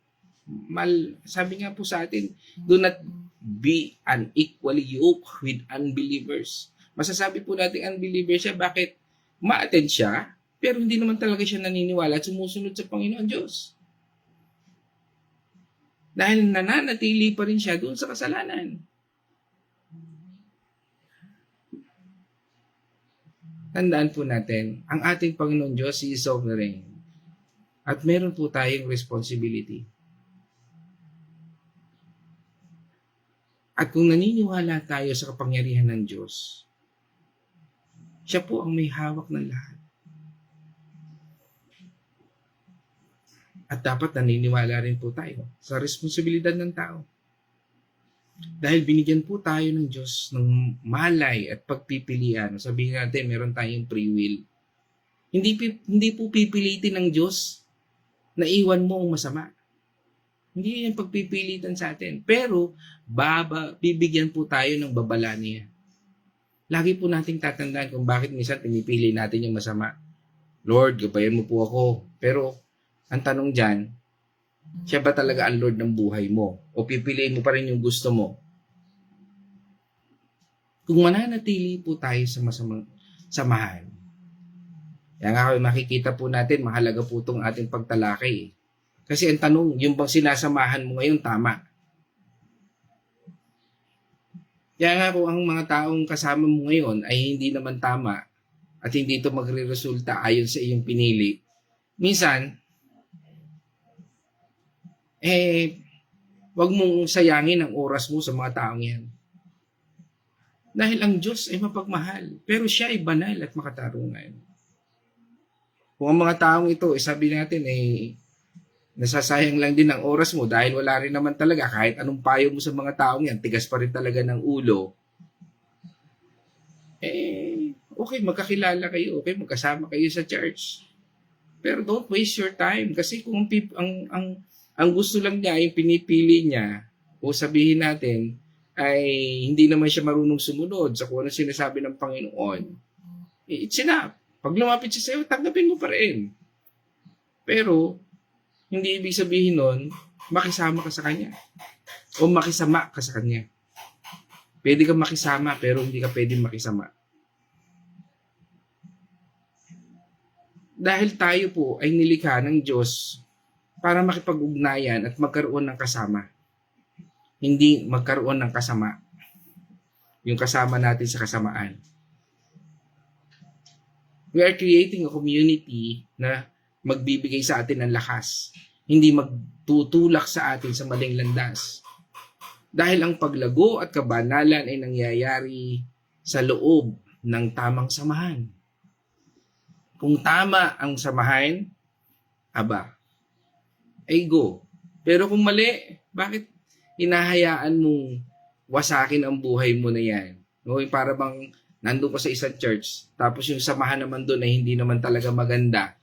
Sabi nga po sa atin, do not be unequally yoked with unbelievers. Masasabi po natin unbeliever siya, bakit? Ma-attend siya, pero hindi naman talaga siya naniniwala at sumusunod sa Panginoon Diyos. Dahil nananatili pa rin siya doon sa kasalanan. Tandaan po natin, ang ating Panginoon Diyos, He is sovereign. At meron po tayong responsibility. At kung naniniwala tayo sa kapangyarihan ng Diyos, siya po ang may hawak ng lahat. At dapat naniniwala rin po tayo sa responsibilidad ng tao. Dahil binigyan po tayo ng Diyos ng malay at pagpipilian. Sabihin natin, meron tayong free will. Hindi po pipilitin ng Diyos na iwan mo ang masama. Hindi yan pagpipilitan sa atin. Pero, bibigyan po tayo ng babala niya. Lagi po nating tatandaan kung bakit minsan pinipili natin yung masama. Lord, gabayan mo po ako. Pero, ang tanong dyan, siya ba talaga ang Lord ng buhay mo? O pipiliin mo pa rin yung gusto mo? Kung mananatili po tayo sa masamang samahan, kaya nga makikita po natin, mahalaga po itong ating pagtalakay. Kasi ang tanong, yung bang sinasamahan mo ngayon, tama? Kaya nga kung ang mga taong kasama mo ngayon ay hindi naman tama at hindi ito magre-resulta ayon sa iyong pinili, minsan, wag mong sayangin ang oras mo sa mga taong yan. Dahil ang Diyos ay mapagmahal, pero siya ay banal at makatarungan. Kung ang mga taong ito, sabi natin, nasasayang lang din ang oras mo dahil wala rin naman talaga, kahit anong payo mo sa mga taong yan, tigas pa rin talaga ng ulo. Okay, magkakilala kayo, okay, magkasama kayo sa church. Pero don't waste your time kasi kung ang gusto lang niya, yung pinipili niya, o sabihin natin, ay hindi naman siya marunong sumunod sa kung ano sinasabi ng Panginoon. It's enough. Pag lumapit siya sa'yo, tanggapin mo pa rin. Pero, hindi ibig sabihin nun, makisama ka sa kanya. O makisama ka sa kanya. Pwede kang makisama, pero hindi ka pwedeng makisama. Dahil tayo po ay nilikha ng Diyos para makipag-ugnayan at magkaroon ng kasama. Hindi magkaroon ng kasama. Yung kasama natin sa kasamaan. We are creating a community na magbibigay sa atin ng lakas. Hindi magtutulak sa atin sa maling landas. Dahil ang paglago at kabanalan ay nangyayari sa loob ng tamang samahan. Kung tama ang samahan, ay go. Pero kung mali, bakit hinahayaan mong wasakin ang buhay mo na yan? No, para bang nandun ka sa isang church, tapos yung samahan naman doon ay hindi naman talaga maganda.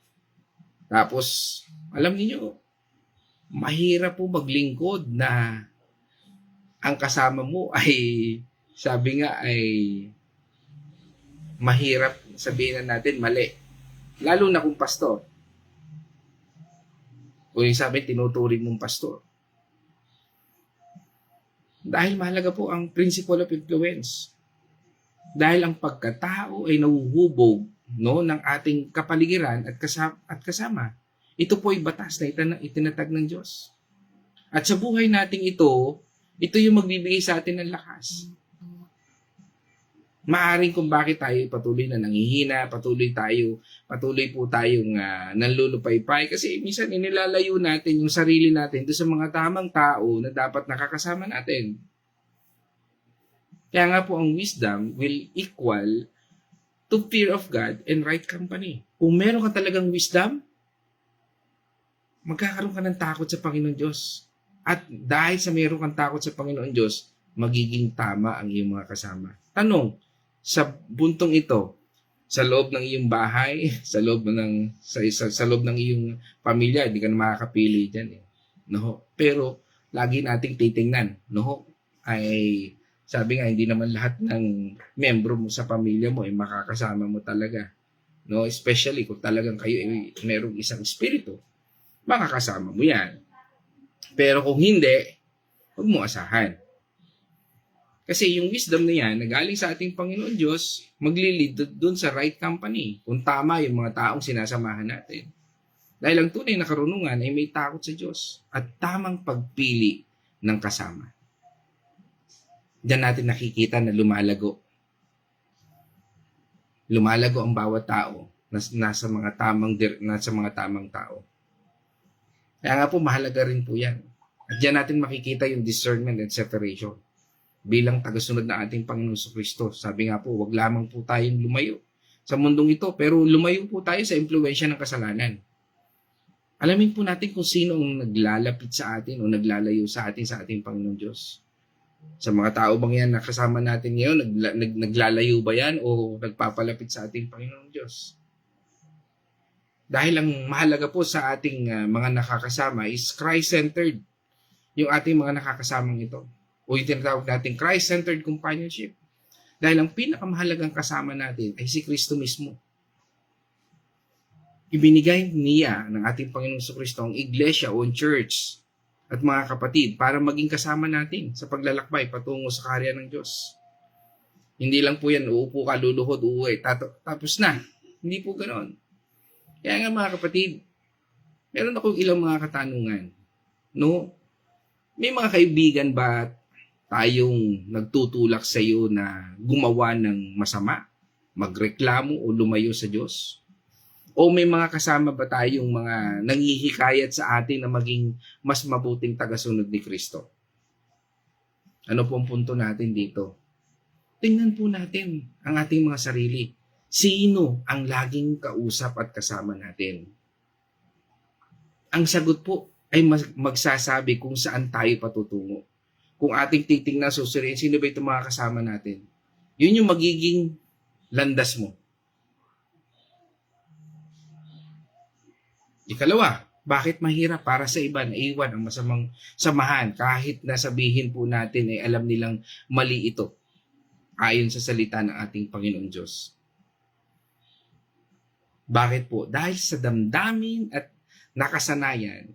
Tapos, alam niyo, mahirap po maglingkod na ang kasama mo ay, sabi nga ay, mahirap sabihin na natin mali. Lalo na kung pastor. O yung sabi, tinuturing mong pastor. Dahil mahalaga po ang principle of influence. Dahil ang pagkatao ay nahuhubog ng ating kapaligiran at kasama. Ito po ay batas na itinatag ng Diyos. At sa buhay nating ito yung magbibigay sa atin ng lakas. Maaring kung bakit tayo patuloy na nanghihina, patuloy po tayong nanlulupaypay kasi minsan inilalayo natin yung sarili natin doon sa mga tamang tao na dapat nakakasama natin. Kaya nga po ang wisdom will equal to fear of God and right company. Kung meron ka talagang wisdom, magkakaroon ka ng takot sa Panginoon Diyos. At dahil sa meron kang takot sa Panginoon Diyos, magiging tama ang iyong mga kasama. Tanong, sa buntong ito, sa loob ng iyong bahay, sa loob ng iyong pamilya, hindi ka na makakapili diyan. No? Pero lagi nating titingnan, no? Ay Sabi nga, hindi naman lahat ng membro mo sa pamilya mo ay makakasama mo talaga. No? Especially kung talagang kayo ay merong isang espiritu, makakasama mo yan. Pero kung hindi, huwag mo asahan. Kasi yung wisdom na yan, na galing sa ating Panginoon Diyos, maglilid doon sa right company. Kung tama yung mga taong sinasamahan natin. Dahil ang tunay na karunungan ay may takot sa Diyos at tamang pagpili ng kasama. Diyan natin nakikita na lumalago. Lumalago ang bawat tao nasa mga tamang tao. Kaya nga po, mahalaga rin po yan. At diyan natin makikita yung discernment and separation. Bilang tagasunod na ating Panginoon Kristo. Sabi nga po, wag lamang po tayong lumayo sa mundong ito, pero lumayo po tayo sa impluwensya ng kasalanan. Alamin po natin kung sino ang naglalapit sa atin o naglalayo sa atin sa ating Panginoon Diyos. Sa mga tao bang yan na kasama natin ngayon, naglalayo ba yan o nagpapalapit sa ating Panginoon Diyos? Dahil ang mahalaga po sa ating mga nakakasama is Christ-centered. Yung ating mga nakakasamang ito. O yung tinatawag natin Christ-centered companionship. Dahil ang pinakamahalagang kasama natin ay si Kristo mismo. Ibinigay niya ng ating Panginoong Kristo ang iglesia o church at mga kapatid para maging kasama natin sa paglalakbay patungo sa kaharian ng Diyos. Hindi lang po yan, uupo ka, luluhod, uuwi, tapos na. Hindi po ganoon. Kaya nga mga kapatid, meron akong ilang mga katanungan. No? May mga kaibigan ba tayong nagtutulak sa iyo na gumawa ng masama, magreklamo o lumayo sa Diyos? O may mga kasama ba tayong mga nanghihikayat sa atin na maging mas mabuting tagasunod ni Kristo? Ano po ang punto natin dito? Tingnan po natin ang ating mga sarili. Sino ang laging kausap at kasama natin? Ang sagot po ay magsasabi kung saan tayo patutungo. Kung ating titingnan, susuriin, sino ba itong mga kasama natin? Yun yung magiging landas mo. Ikalawa, bakit mahirap para sa iba na iwan ang masamang samahan kahit na sabihin po natin ay alam nilang mali ito ayon sa salita ng ating Panginoon Diyos? Bakit po? Dahil sa damdamin at nakasanayan,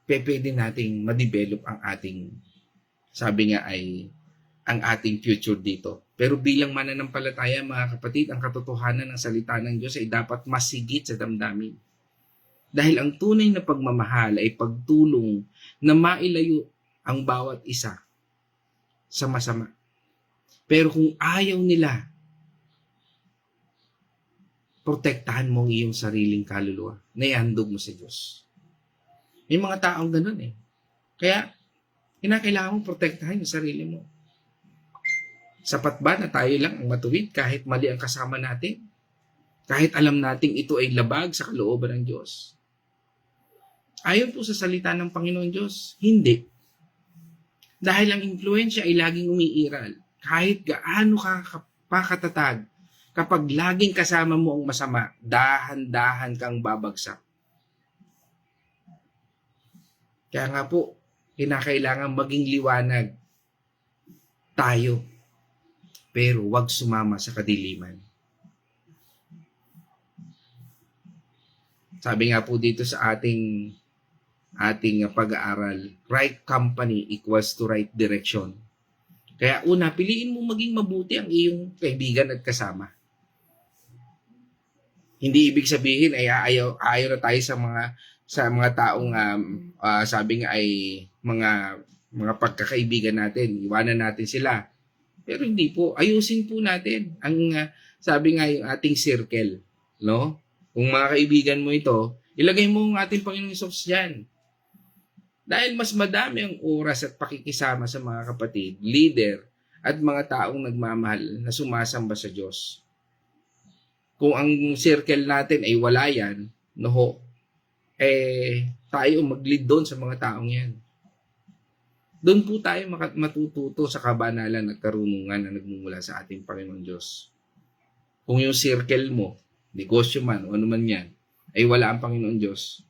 pwede nating ma-develop ang ating, sabi nga ay, ang ating future dito. Pero bilang mananampalataya, mga kapatid, ang katotohanan ng salita ng Diyos ay dapat masigit sa damdamin. Dahil ang tunay na pagmamahal ay pagtulong na mailayo ang bawat isa sa masama. Pero kung ayaw nila, protektahan mo ang iyong sariling kaluluwa na ihandog mo sa Diyos. May mga taong ganun eh. Kaya, kinakailangan mong protektahan yung sarili mo. Sapat ba na tayo lang ang matuwid kahit mali ang kasama natin? Kahit alam nating ito ay labag sa kalooban ng Diyos? Ayon po sa salita ng Panginoon Diyos, hindi. Dahil ang impluensya ay laging umiiral. Kahit gaano ka pakatatag, kapag laging kasama mo ang masama, dahan-dahan kang babagsak. Kaya nga po, kinakailangan maging liwanag tayo. Pero wag sumama sa kadiliman. Sabi nga po dito sa ating pag-aaral, right company equals to right direction. Kaya una, piliin mo maging mabuti ang iyong kaibigan at kasama. Hindi ibig sabihin ay ayaw na tayo sa mga taong sabi nga ay mga pagkakaibigan natin. Iwanan natin sila. Pero hindi po. Ayusin po natin ang sabi nga yung ating circle. No? Kung mga kaibigan mo ito, ilagay mo ang ating Panginoong Hesus dyan. Dahil mas madami ang oras at pakikisama sa mga kapatid, leader, at mga taong nagmamahal na sumasamba sa Diyos. Kung ang circle natin ay wala yan, tayo mag-lead doon sa mga taong yan. Doon po tayo matututo sa kabanalan at karunungan na nagmumula sa ating Panginoon Diyos. Kung yung circle mo, negosyo man o ano man yan, ay wala ang Panginoon Diyos,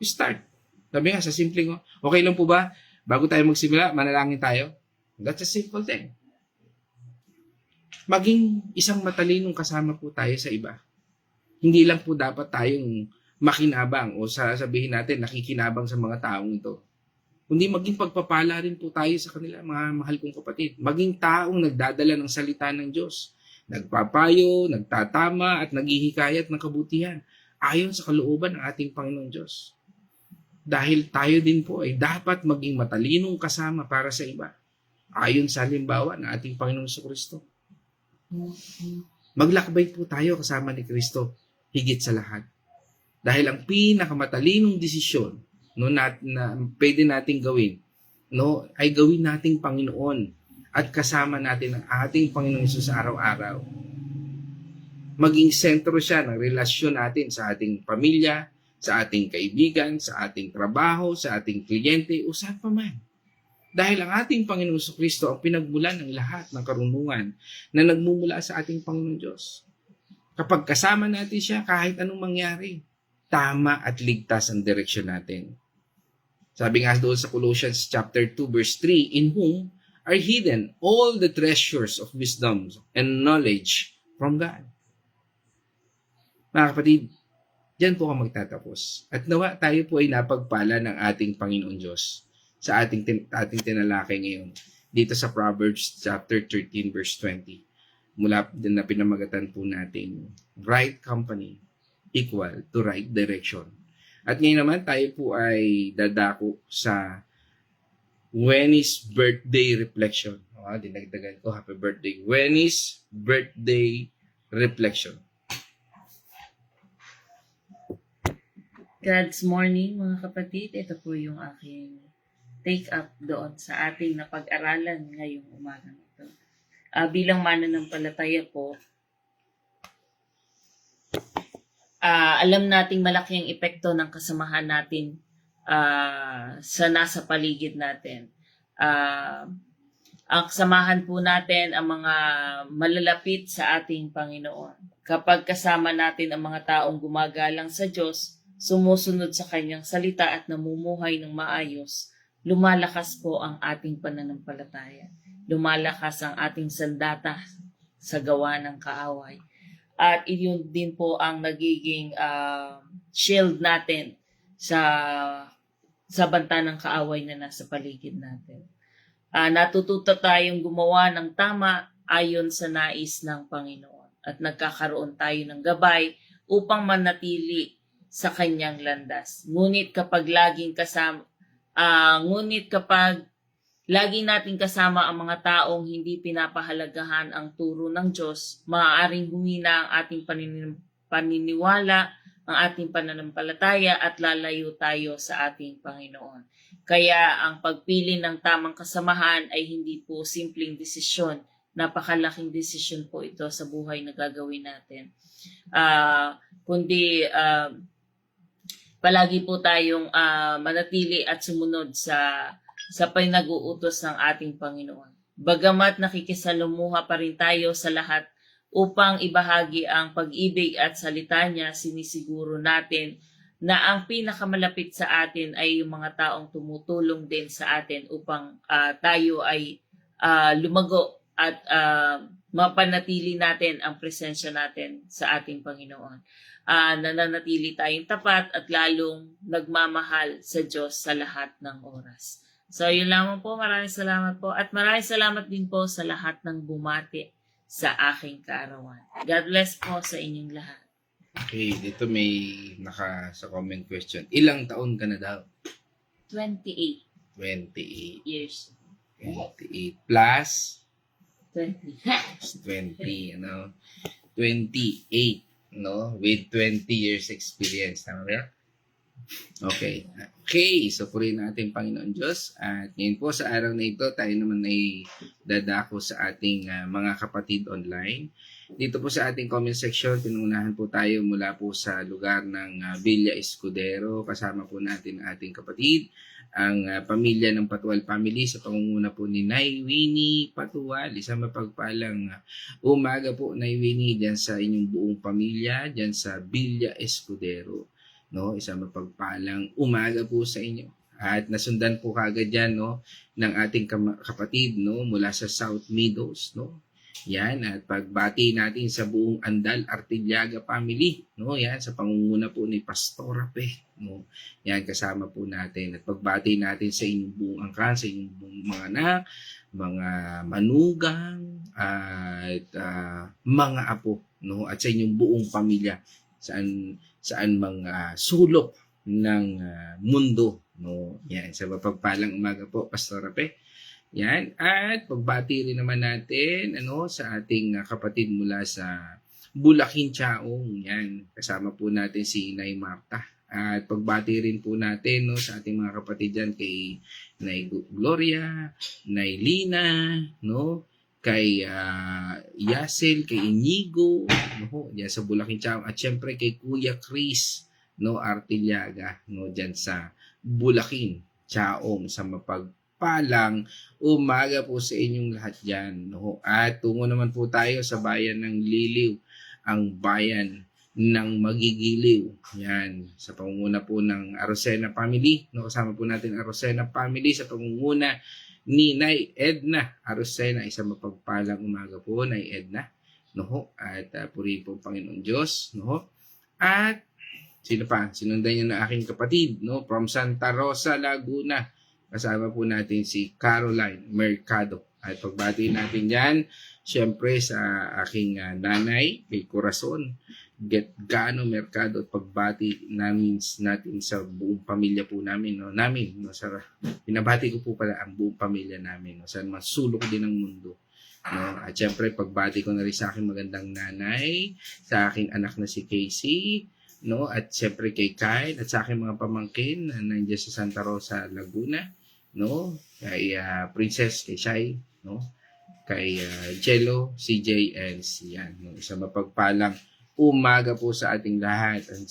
start. Sabi nga sa simpleng, okay lang po ba? Bago tayo magsimula, manalangin tayo. That's a simple thing. Maging isang matalinong kasama po tayo sa iba. Hindi lang po dapat tayong makinabang o sasabihin natin nakikinabang sa mga taong ito. Kundi maging pagpapala rin po tayo sa kanila, mga mahal kong kapatid. Maging taong nagdadala ng salita ng Diyos. Nagpapayo, nagtatama, at naghihikayat ng kabutihan ayon sa kalooban ng ating Panginoong Diyos. Dahil tayo din po ay dapat maging matalinong kasama para sa iba. Ayon sa halimbawa ng ating Panginoong Kristo. Maglakbay po tayo kasama ni Kristo higit sa lahat. Dahil ang pinakamatalinong desisyon na pwede nating gawin ay gawin nating Panginoon at kasama natin ang ating Panginoong Hesus sa araw-araw. Maging sentro siya ng relasyon natin sa ating pamilya, sa ating kaibigan, sa ating trabaho, sa ating kliyente, o saan pa man. Dahil ang ating Panginoong Kristo ang pinagmulan ng lahat ng karunungan na nagmumula sa ating Panginoong Diyos. Kapag kasama natin siya, kahit anong mangyari, tama at ligtas ang direksyon natin. Sabi nga doon sa Colossians chapter 2 verse 3, in whom are hidden all the treasures of wisdom and knowledge from God. Mga kapatid, diyan po ako magtatapos. At nawa tayo po ay napagpala ng ating Panginoon Diyos sa ating tinalakay ngayon dito sa Proverbs chapter 13 verse 20. Mula din na pinamagatan po natin, right company equal to right direction. At ngayon naman tayo po ay dadako sa Wenny's birthday reflection. Dinagdagan ko, happy birthday. Wenny's birthday reflection. God's morning, mga kapatid. Ito po yung aking take up doon sa ating napag-aralan ngayong umaga ito. Bilang mananampalataya po, alam nating malaki ang epekto ng kasamahan natin sa nasa paligid natin. Ang kasamahan po natin ang mga malalapit sa ating Panginoon. Kapag kasama natin ang mga taong gumagalang sa Diyos, sumusunod sa kanyang salita at namumuhay ng maayos, lumalakas po ang ating pananampalataya. Lumalakas ang ating sandata sa gawa ng kaaway. At iyon din po ang nagiging shield natin sa banta ng kaaway na nasa paligid natin. Natututo tayong gumawa ng tama ayon sa nais ng Panginoon. At nagkakaroon tayo ng gabay upang manatili sa kanyang landas. Ngunit kapag laging nating kasama ang mga taong hindi pinapahalagahan ang turo ng Diyos, maaaring humina ang ating paniniwala, ang ating pananampalataya at lalayo tayo sa ating Panginoon. Kaya ang pagpili ng tamang kasamahan ay hindi po simpleng desisyon. Napakalaking desisyon po ito sa buhay na gagawin natin. Kundi palagi po tayong manatili at sumunod sa pinag-uutos ng ating Panginoon. Bagamat nakikisalumuha pa rin tayo sa lahat upang ibahagi ang pag-ibig at salita niya, sinisiguro natin na ang pinakamalapit sa atin ay yung mga taong tumutulong din sa atin upang tayo ay lumago at mapanatili natin ang presensya natin sa ating Panginoon. Nananatili tayong tapat at lalong nagmamahal sa Diyos sa lahat ng oras. So, yun lamang po. Maraming salamat po. At maraming salamat din po sa lahat ng bumati sa aking kaarawan. God bless po sa inyong lahat. Okay, dito may sa comment question. Ilang taon ka na daw? 28 28. years. 28 plus 20. 20, 28, with 20 years experience. Tama ba? Okay. So purihin natin Panginoon Diyos. At ngayon po sa araw na ito, tayo naman ay dadako sa ating mga kapatid online. Dito po sa ating comment section, pinunahan po tayo mula po sa lugar ng Villa Escudero. Kasama po natin ating kapatid, ang pamilya ng Patual Family sa pangunguna po ni Nay Winnie Patual. Isang mapagpalang umaga po, Nay Winnie, dyan sa inyong buong pamilya, dyan sa Villa Escudero. Isang mapagpalang umaga po sa inyo. At nasundan po kagad yan, no, ng ating kapatid, no, mula sa South Meadows, no. Yan, at pagbati natin sa buong Andal Artillaga family, no, yan, sa pangunguna po ni Pastora Pe, no. Yan, kasama po natin. At pagbati natin sa inyong buong angkan, sa inyong buong mga anak, mga manugang, at mga apo, no, at sa inyong buong pamilya, saan mga sulok ng mundo, no. Yan, sa mapagpalang umaga po, Pastora Pe. Yan, at pagbati rin naman natin sa ating kapatid mula sa Bulakin Chaong. Yan, kasama po natin si Inay Marta. At pagbati rin po natin sa ating mga kapatid dyan kay Nay Gloria, Nay Lina, no, kay Yasel, kay Inigo, no, diyan sa Bulakin Chaong, at syempre kay Kuya Chris, no, Artillaga, no, diyan sa Bulakin Chaong, sa mapagpalang umaga po sa inyong lahat dyan, no. At tungo naman po tayo sa bayan ng Liliw, ang bayan ng magigiliw. Yan, sa pangunguna po ng Arocena family, no, kasama po natin Arocena family sa pangunguna ni Nay Edna Arocena. Isang mapagpalang umaga po, Nay Edna, no, at puri po Panginoon Diyos, no. At sino pa? Sinundan niya na aking kapatid, no, from Santa Rosa, Laguna. Kasama po natin si Caroline Mercado. At pagbati natin yan, syempre sa aking nanay, kay Corazon Gano Mercado, at pagbati natin sa buong pamilya po namin, no, pinabati ko po pala ang buong pamilya namin, no, saan man sulok din ng mundo, no. At syempre pagbati ko na rin sa aking magandang nanay, sa aking anak na si Casey, no, at syempre kay Kyle, at sa aking mga pamangkin na nandiyan sa Santa Rosa, Laguna, no, kay Princess, kay Shai, no, kay Jello, CJ, and Sian, no. Isang mapagpalang umaga po sa ating lahat. At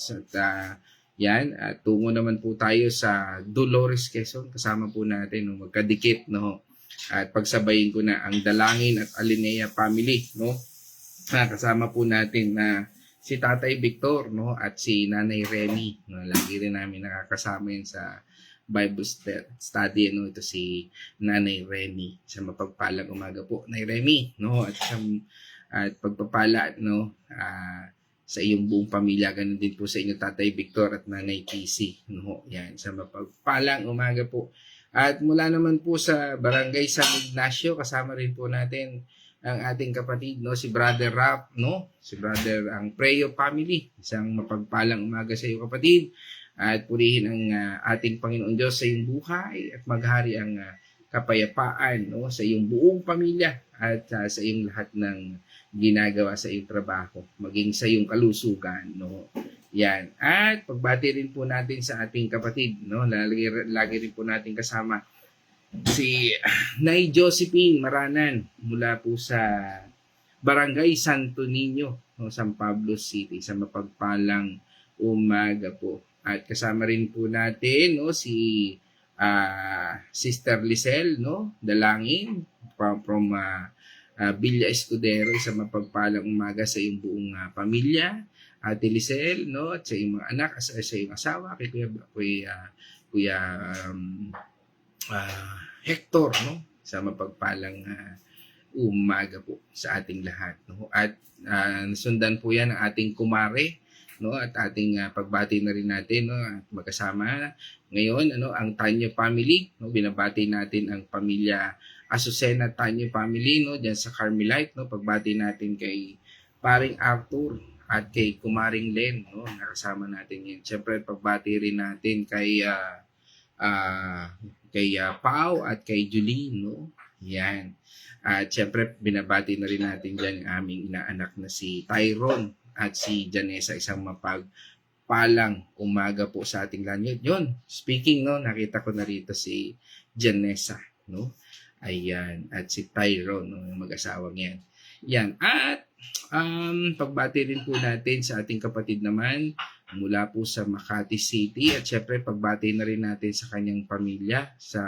yan, at tungo naman po tayo sa Dolores, Quezon. Kasama po natin, no, magkadikit, no. At pagsabayin ko na ang Dalangin at Alinea family, no. Kasama po natin na si Tatay Victor, no, at si Nanay Remy, no. Lagi rin namin nakakasama yun sa Bible study, no. Ito si Nanay Remy. Sa mapagpalang umaga po, Nay Remy, no, at pagpapala, no, sa iyong buong pamilya, ganun din po sa inyo Tatay Victor at Nanay Casey, no. Yan, sa mapagpalang umaga po. At mula naman po sa Barangay San Ignacio, kasama rin po natin ang ating kapatid, no, si Brother Rap, no, si Brother ang Preo family. Isang mapagpalang umaga sa iyo, kapatid, at purihin ang ating Panginoon Diyos sa iyong buhay, at maghari ang kapayapaan, no, sa iyong buong pamilya, at sa iyong lahat ng ginagawa sa iyong trabaho, maging sa iyong kalusugan, no. Yan. At pagbati rin po natin sa ating kapatid, no, lagi rin po natin kasama si Nay Josephine Maranan mula po sa Barangay Santo Niño, no, San Pablo City, sa mapagpalang umaga po. At kasama rin po natin, no, si Sister Lisel, no, Dalangin from Villa Escudero. Sa mapagpalang umaga sa iyong buong pamilya, Ate Lisel, no, at sa iyong mga anak, sa iyong asawa, kay Kuya Hector, no, sa mapagpalang umaga po sa ating lahat, no. At sundan po yan ang ating kumare, no, at ating pagbati na rin natin, no, at magkasama ngayon, ano, ang Tanyo family, no. Binabati natin ang pamilya Azucena Tanyo family, no, diyan sa Carmelite, no. Pagbati natin kay Paring Arthur at kay Kumaring Len, no, nakasama natin yan. Siyempre pagbati rin natin kay Pao at kay Julie, no. Yan. At siyempre binabati na rin natin diyan ang aming inaanak na si Tyrone at si Janessa. Isang mapagpalang umaga po sa ating lahat. Yun, speaking, no, nakita ko na rito si Janessa, no. Ayan, at si Tyrone, no, yung mag-asawang yan. Yan, at pagbati rin po natin sa ating kapatid naman mula po sa Makati City, at syempre pagbati na rin natin sa kanyang pamilya sa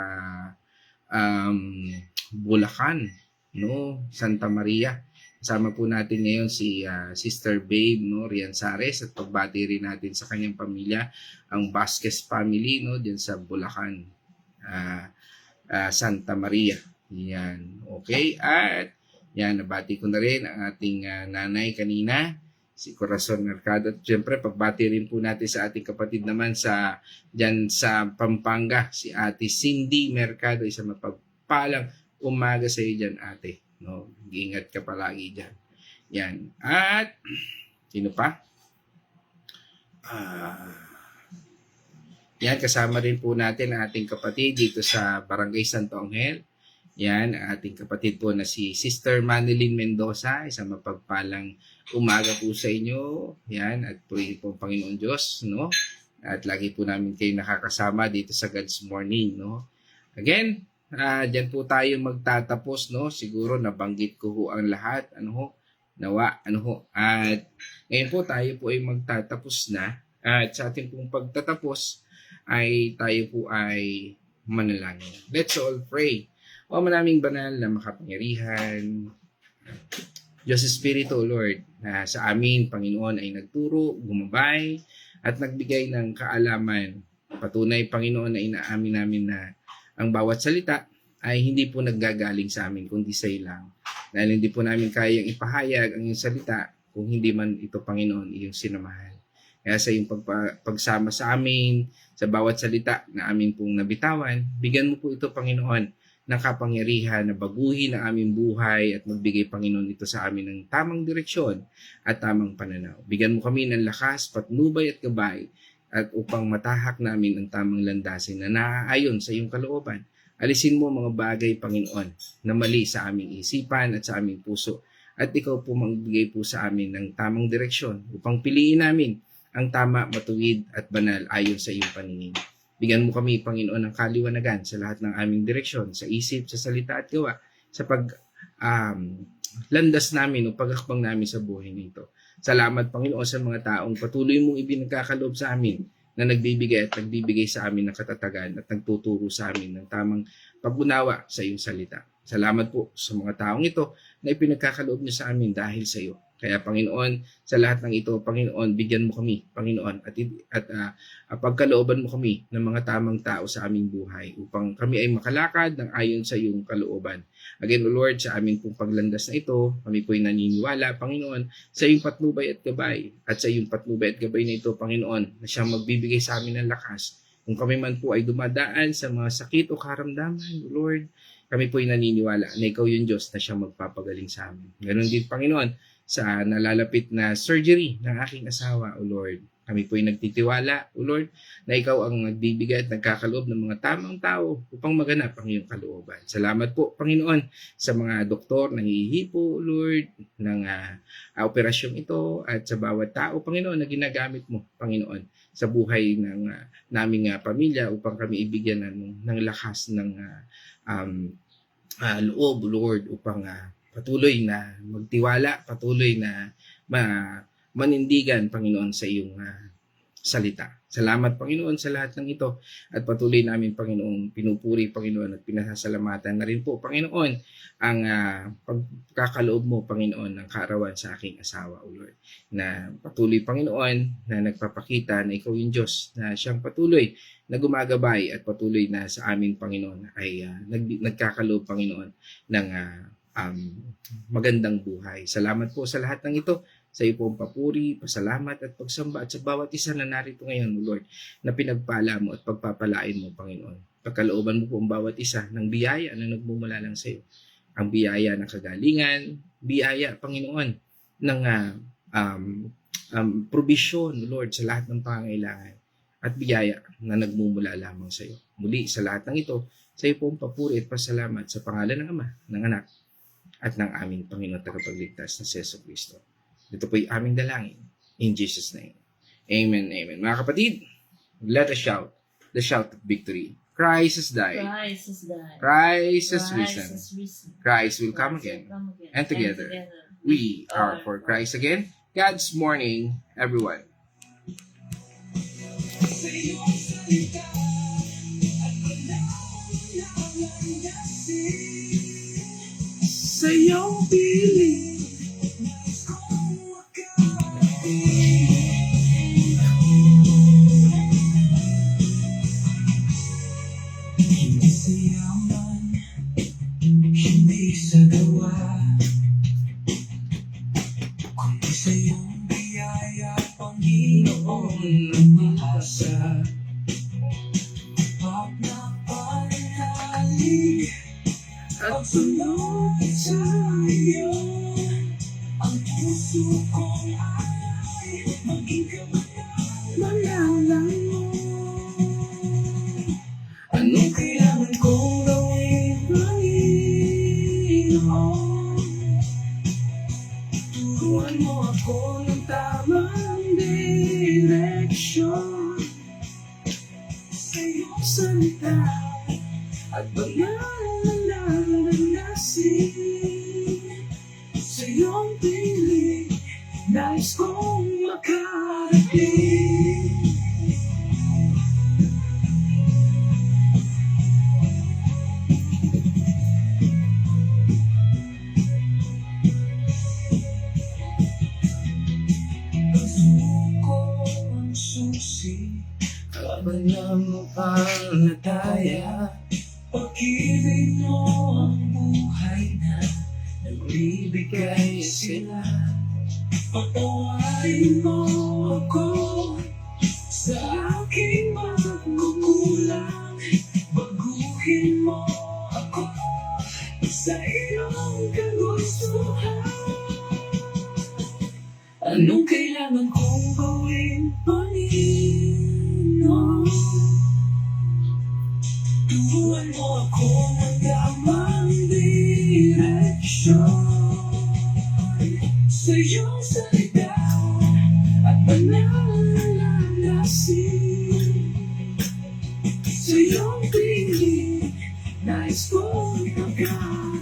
Bulacan, no, Santa Maria. Kasama po natin ngayon si Sister Babe, no, Rianzares, at pagbati rin natin sa kanyang pamilya ang Vasquez family, no, diyan sa Bulacan. Santa Maria. Yan. Okay? At yan, nabati ko na rin ang ating nanay kanina, si Corazon Mercado. At syempre, pagbati rin po natin sa ating kapatid naman dyan sa Pampanga, si Ate Cindy Mercado. Isang mapagpalang umaga sa iyo dyan, ate. No? Ingat ka palagi dyan. Yan. At, sino pa? Yan, kasama rin po natin ang ating kapatid dito sa Barangay Santo Angel. Yan, ang ating kapatid po na si Sister Manilyn Mendoza. Isang mapagpalang umaga po sa inyo. Yan, at po po Panginoon Diyos, no? At lagi po namin kayo nakakasama dito sa God's Morning, no? Again, dyan po tayo magtatapos, no? Siguro nabanggit ko ho ang lahat, nawa, At ngayon po tayo po ay magtatapos na. At sa ating pong pagtatapos ay tayo po ay manalangin. Let's all pray. O manaming banal na makapangyarihan, Diyos Espiritu, O Lord, na sa amin, Panginoon, ay nagturo, gumabay, at nagbigay ng kaalaman. Patunay, Panginoon, na inaamin namin na ang bawat salita ay hindi po naggagaling sa amin, kundi sa iyo lang. Dahil hindi po namin kayang ipahayag ang iyong salita kung hindi man ito, Panginoon, iyong sinamahan. Kaya sa iyong pagsama sa amin, sa bawat salita na amin pong nabitawan, bigyan mo po ito, Panginoon, ng kapangyarihan na baguhin ang aming buhay at magbigay, Panginoon, ito sa amin ng tamang direksyon at tamang pananaw. Bigyan mo kami ng lakas, patnubay at gabay at upang matahak namin ang tamang landasin na naaayon sa iyong kalooban. Alisin mo mga bagay, Panginoon, na mali sa aming isipan at sa aming puso. At ikaw po magbigay po sa amin ng tamang direksyon upang piliin namin ang tama, matuwid at banal ayon sa iyong paningin. Bigyan mo kami, Panginoon, ng kaliwanagan sa lahat ng aming direksyon, sa isip, sa salita at gawa, sa landas namin o pagakbang namin sa buhay nito. Salamat, Panginoon, sa mga taong patuloy mong ibinagkakaloob sa amin na nagbibigay sa amin ng katatagan at nagtuturo sa amin ng tamang pag-unawa sa iyong salita. Salamat po sa mga taong ito na ipinagkakaloob niyo sa amin dahil sa iyo. Kaya, Panginoon, sa lahat ng ito, Panginoon, bigyan mo kami, Panginoon, at pagkalooban mo kami ng mga tamang tao sa aming buhay upang kami ay makalakad ng ayon sa iyong kalooban. Again, O Lord, sa aming pong paglandas na ito, kami po'y naniniwala, Panginoon, sa iyong patnubay at gabay. At sa iyong patnubay at gabay na ito, Panginoon, na siyang magbibigay sa amin ng lakas. Kung kami man po ay dumadaan sa mga sakit o karamdaman, O Lord, kami po'y naniniwala na ikaw yung Diyos na siyang magpapagaling sa amin. Ganon din, Panginoon, sa nalalapit na surgery ng aking asawa, O Lord. Kami po'y nagtitiwala, O Lord, na ikaw ang nagbibigay at nagkakaloob ng mga tamang tao upang maganap ang iyong kalooban. Salamat po, Panginoon, sa mga doktor na hihipo, O Lord, ng operasyong ito at sa bawat tao, Panginoon, na ginagamit mo, Panginoon, sa buhay ng naming pamilya upang kami ibigyan ng lakas ng loob, Lord, upang patuloy na magtiwala, patuloy na manindigan, Panginoon, sa iyong salita. Salamat, Panginoon, sa lahat ng ito at patuloy namin, Panginoon, pinupuri, Panginoon, at pinasasalamatan na rin po, Panginoon, ang pagkakaloob mo, Panginoon, ng kaarawan sa aking asawa, O Lord. Na patuloy, Panginoon, na nagpapakita na ikaw yung Diyos, na siyang patuloy na gumagabay at patuloy na sa amin, Panginoon, ay nagkakaloob, Panginoon, ng magandang buhay. Salamat po sa lahat ng ito. Sa iyo po ang papuri, pasalamat at pagsamba at sa bawat isa na narito ngayon, Lord, na pinagpala mo at pagpapalain mo, Panginoon. Pagkalooban mo po ang bawat isa ng biyaya na nagmumula lang sa iyo. Ang biyaya ng kagalingan, biyaya, Panginoon, ng provision, Lord, sa lahat ng pangangailangan at biyaya na nagmumula lamang sa iyo. Muli, sa lahat ng ito, sa iyo po ang papuri at pasalamat sa pangalan ng Ama, ng Anak, at ng aming Panginoon tagapagligtas na si Yesu Cristo. Ito po'y aming dalangin. In Jesus' name. Amen, amen. Mga kapatid, let us shout the shout of victory. Christ has died. Christ has died. Christ has risen. has risen. Christ will come again. And together, we are for Christ again. God's morning, everyone. Sa iyong salita at sa iyong piling, nais kong makarating. Sa iyong biyaya, Panginoon, ang pag-asa. Pag napanatili At ang sunod sa iyo, ang puso kong ay maging kamalalang mo. Anong kailangan kong gawin, Panginoon? Turuan mo ako ng tamang direksyon sa iyong salita at banal na naranasin. Sa iyong piling, nais kong makarating. Pagsuko ang susi, kabanang mo panataya. pag-ibig mo ang buhay na Nagbibigay sila. patawarin mo ako sa aking mga kukulang. Baguhin mo ako sa iyong kagustuhan. Anong kailangan kong gawin, Panginoon? Turuan mo ako ng tamang direksyon sa iyong salita at banal na lalasin. Sa iyong piling, nais kong magkaroon.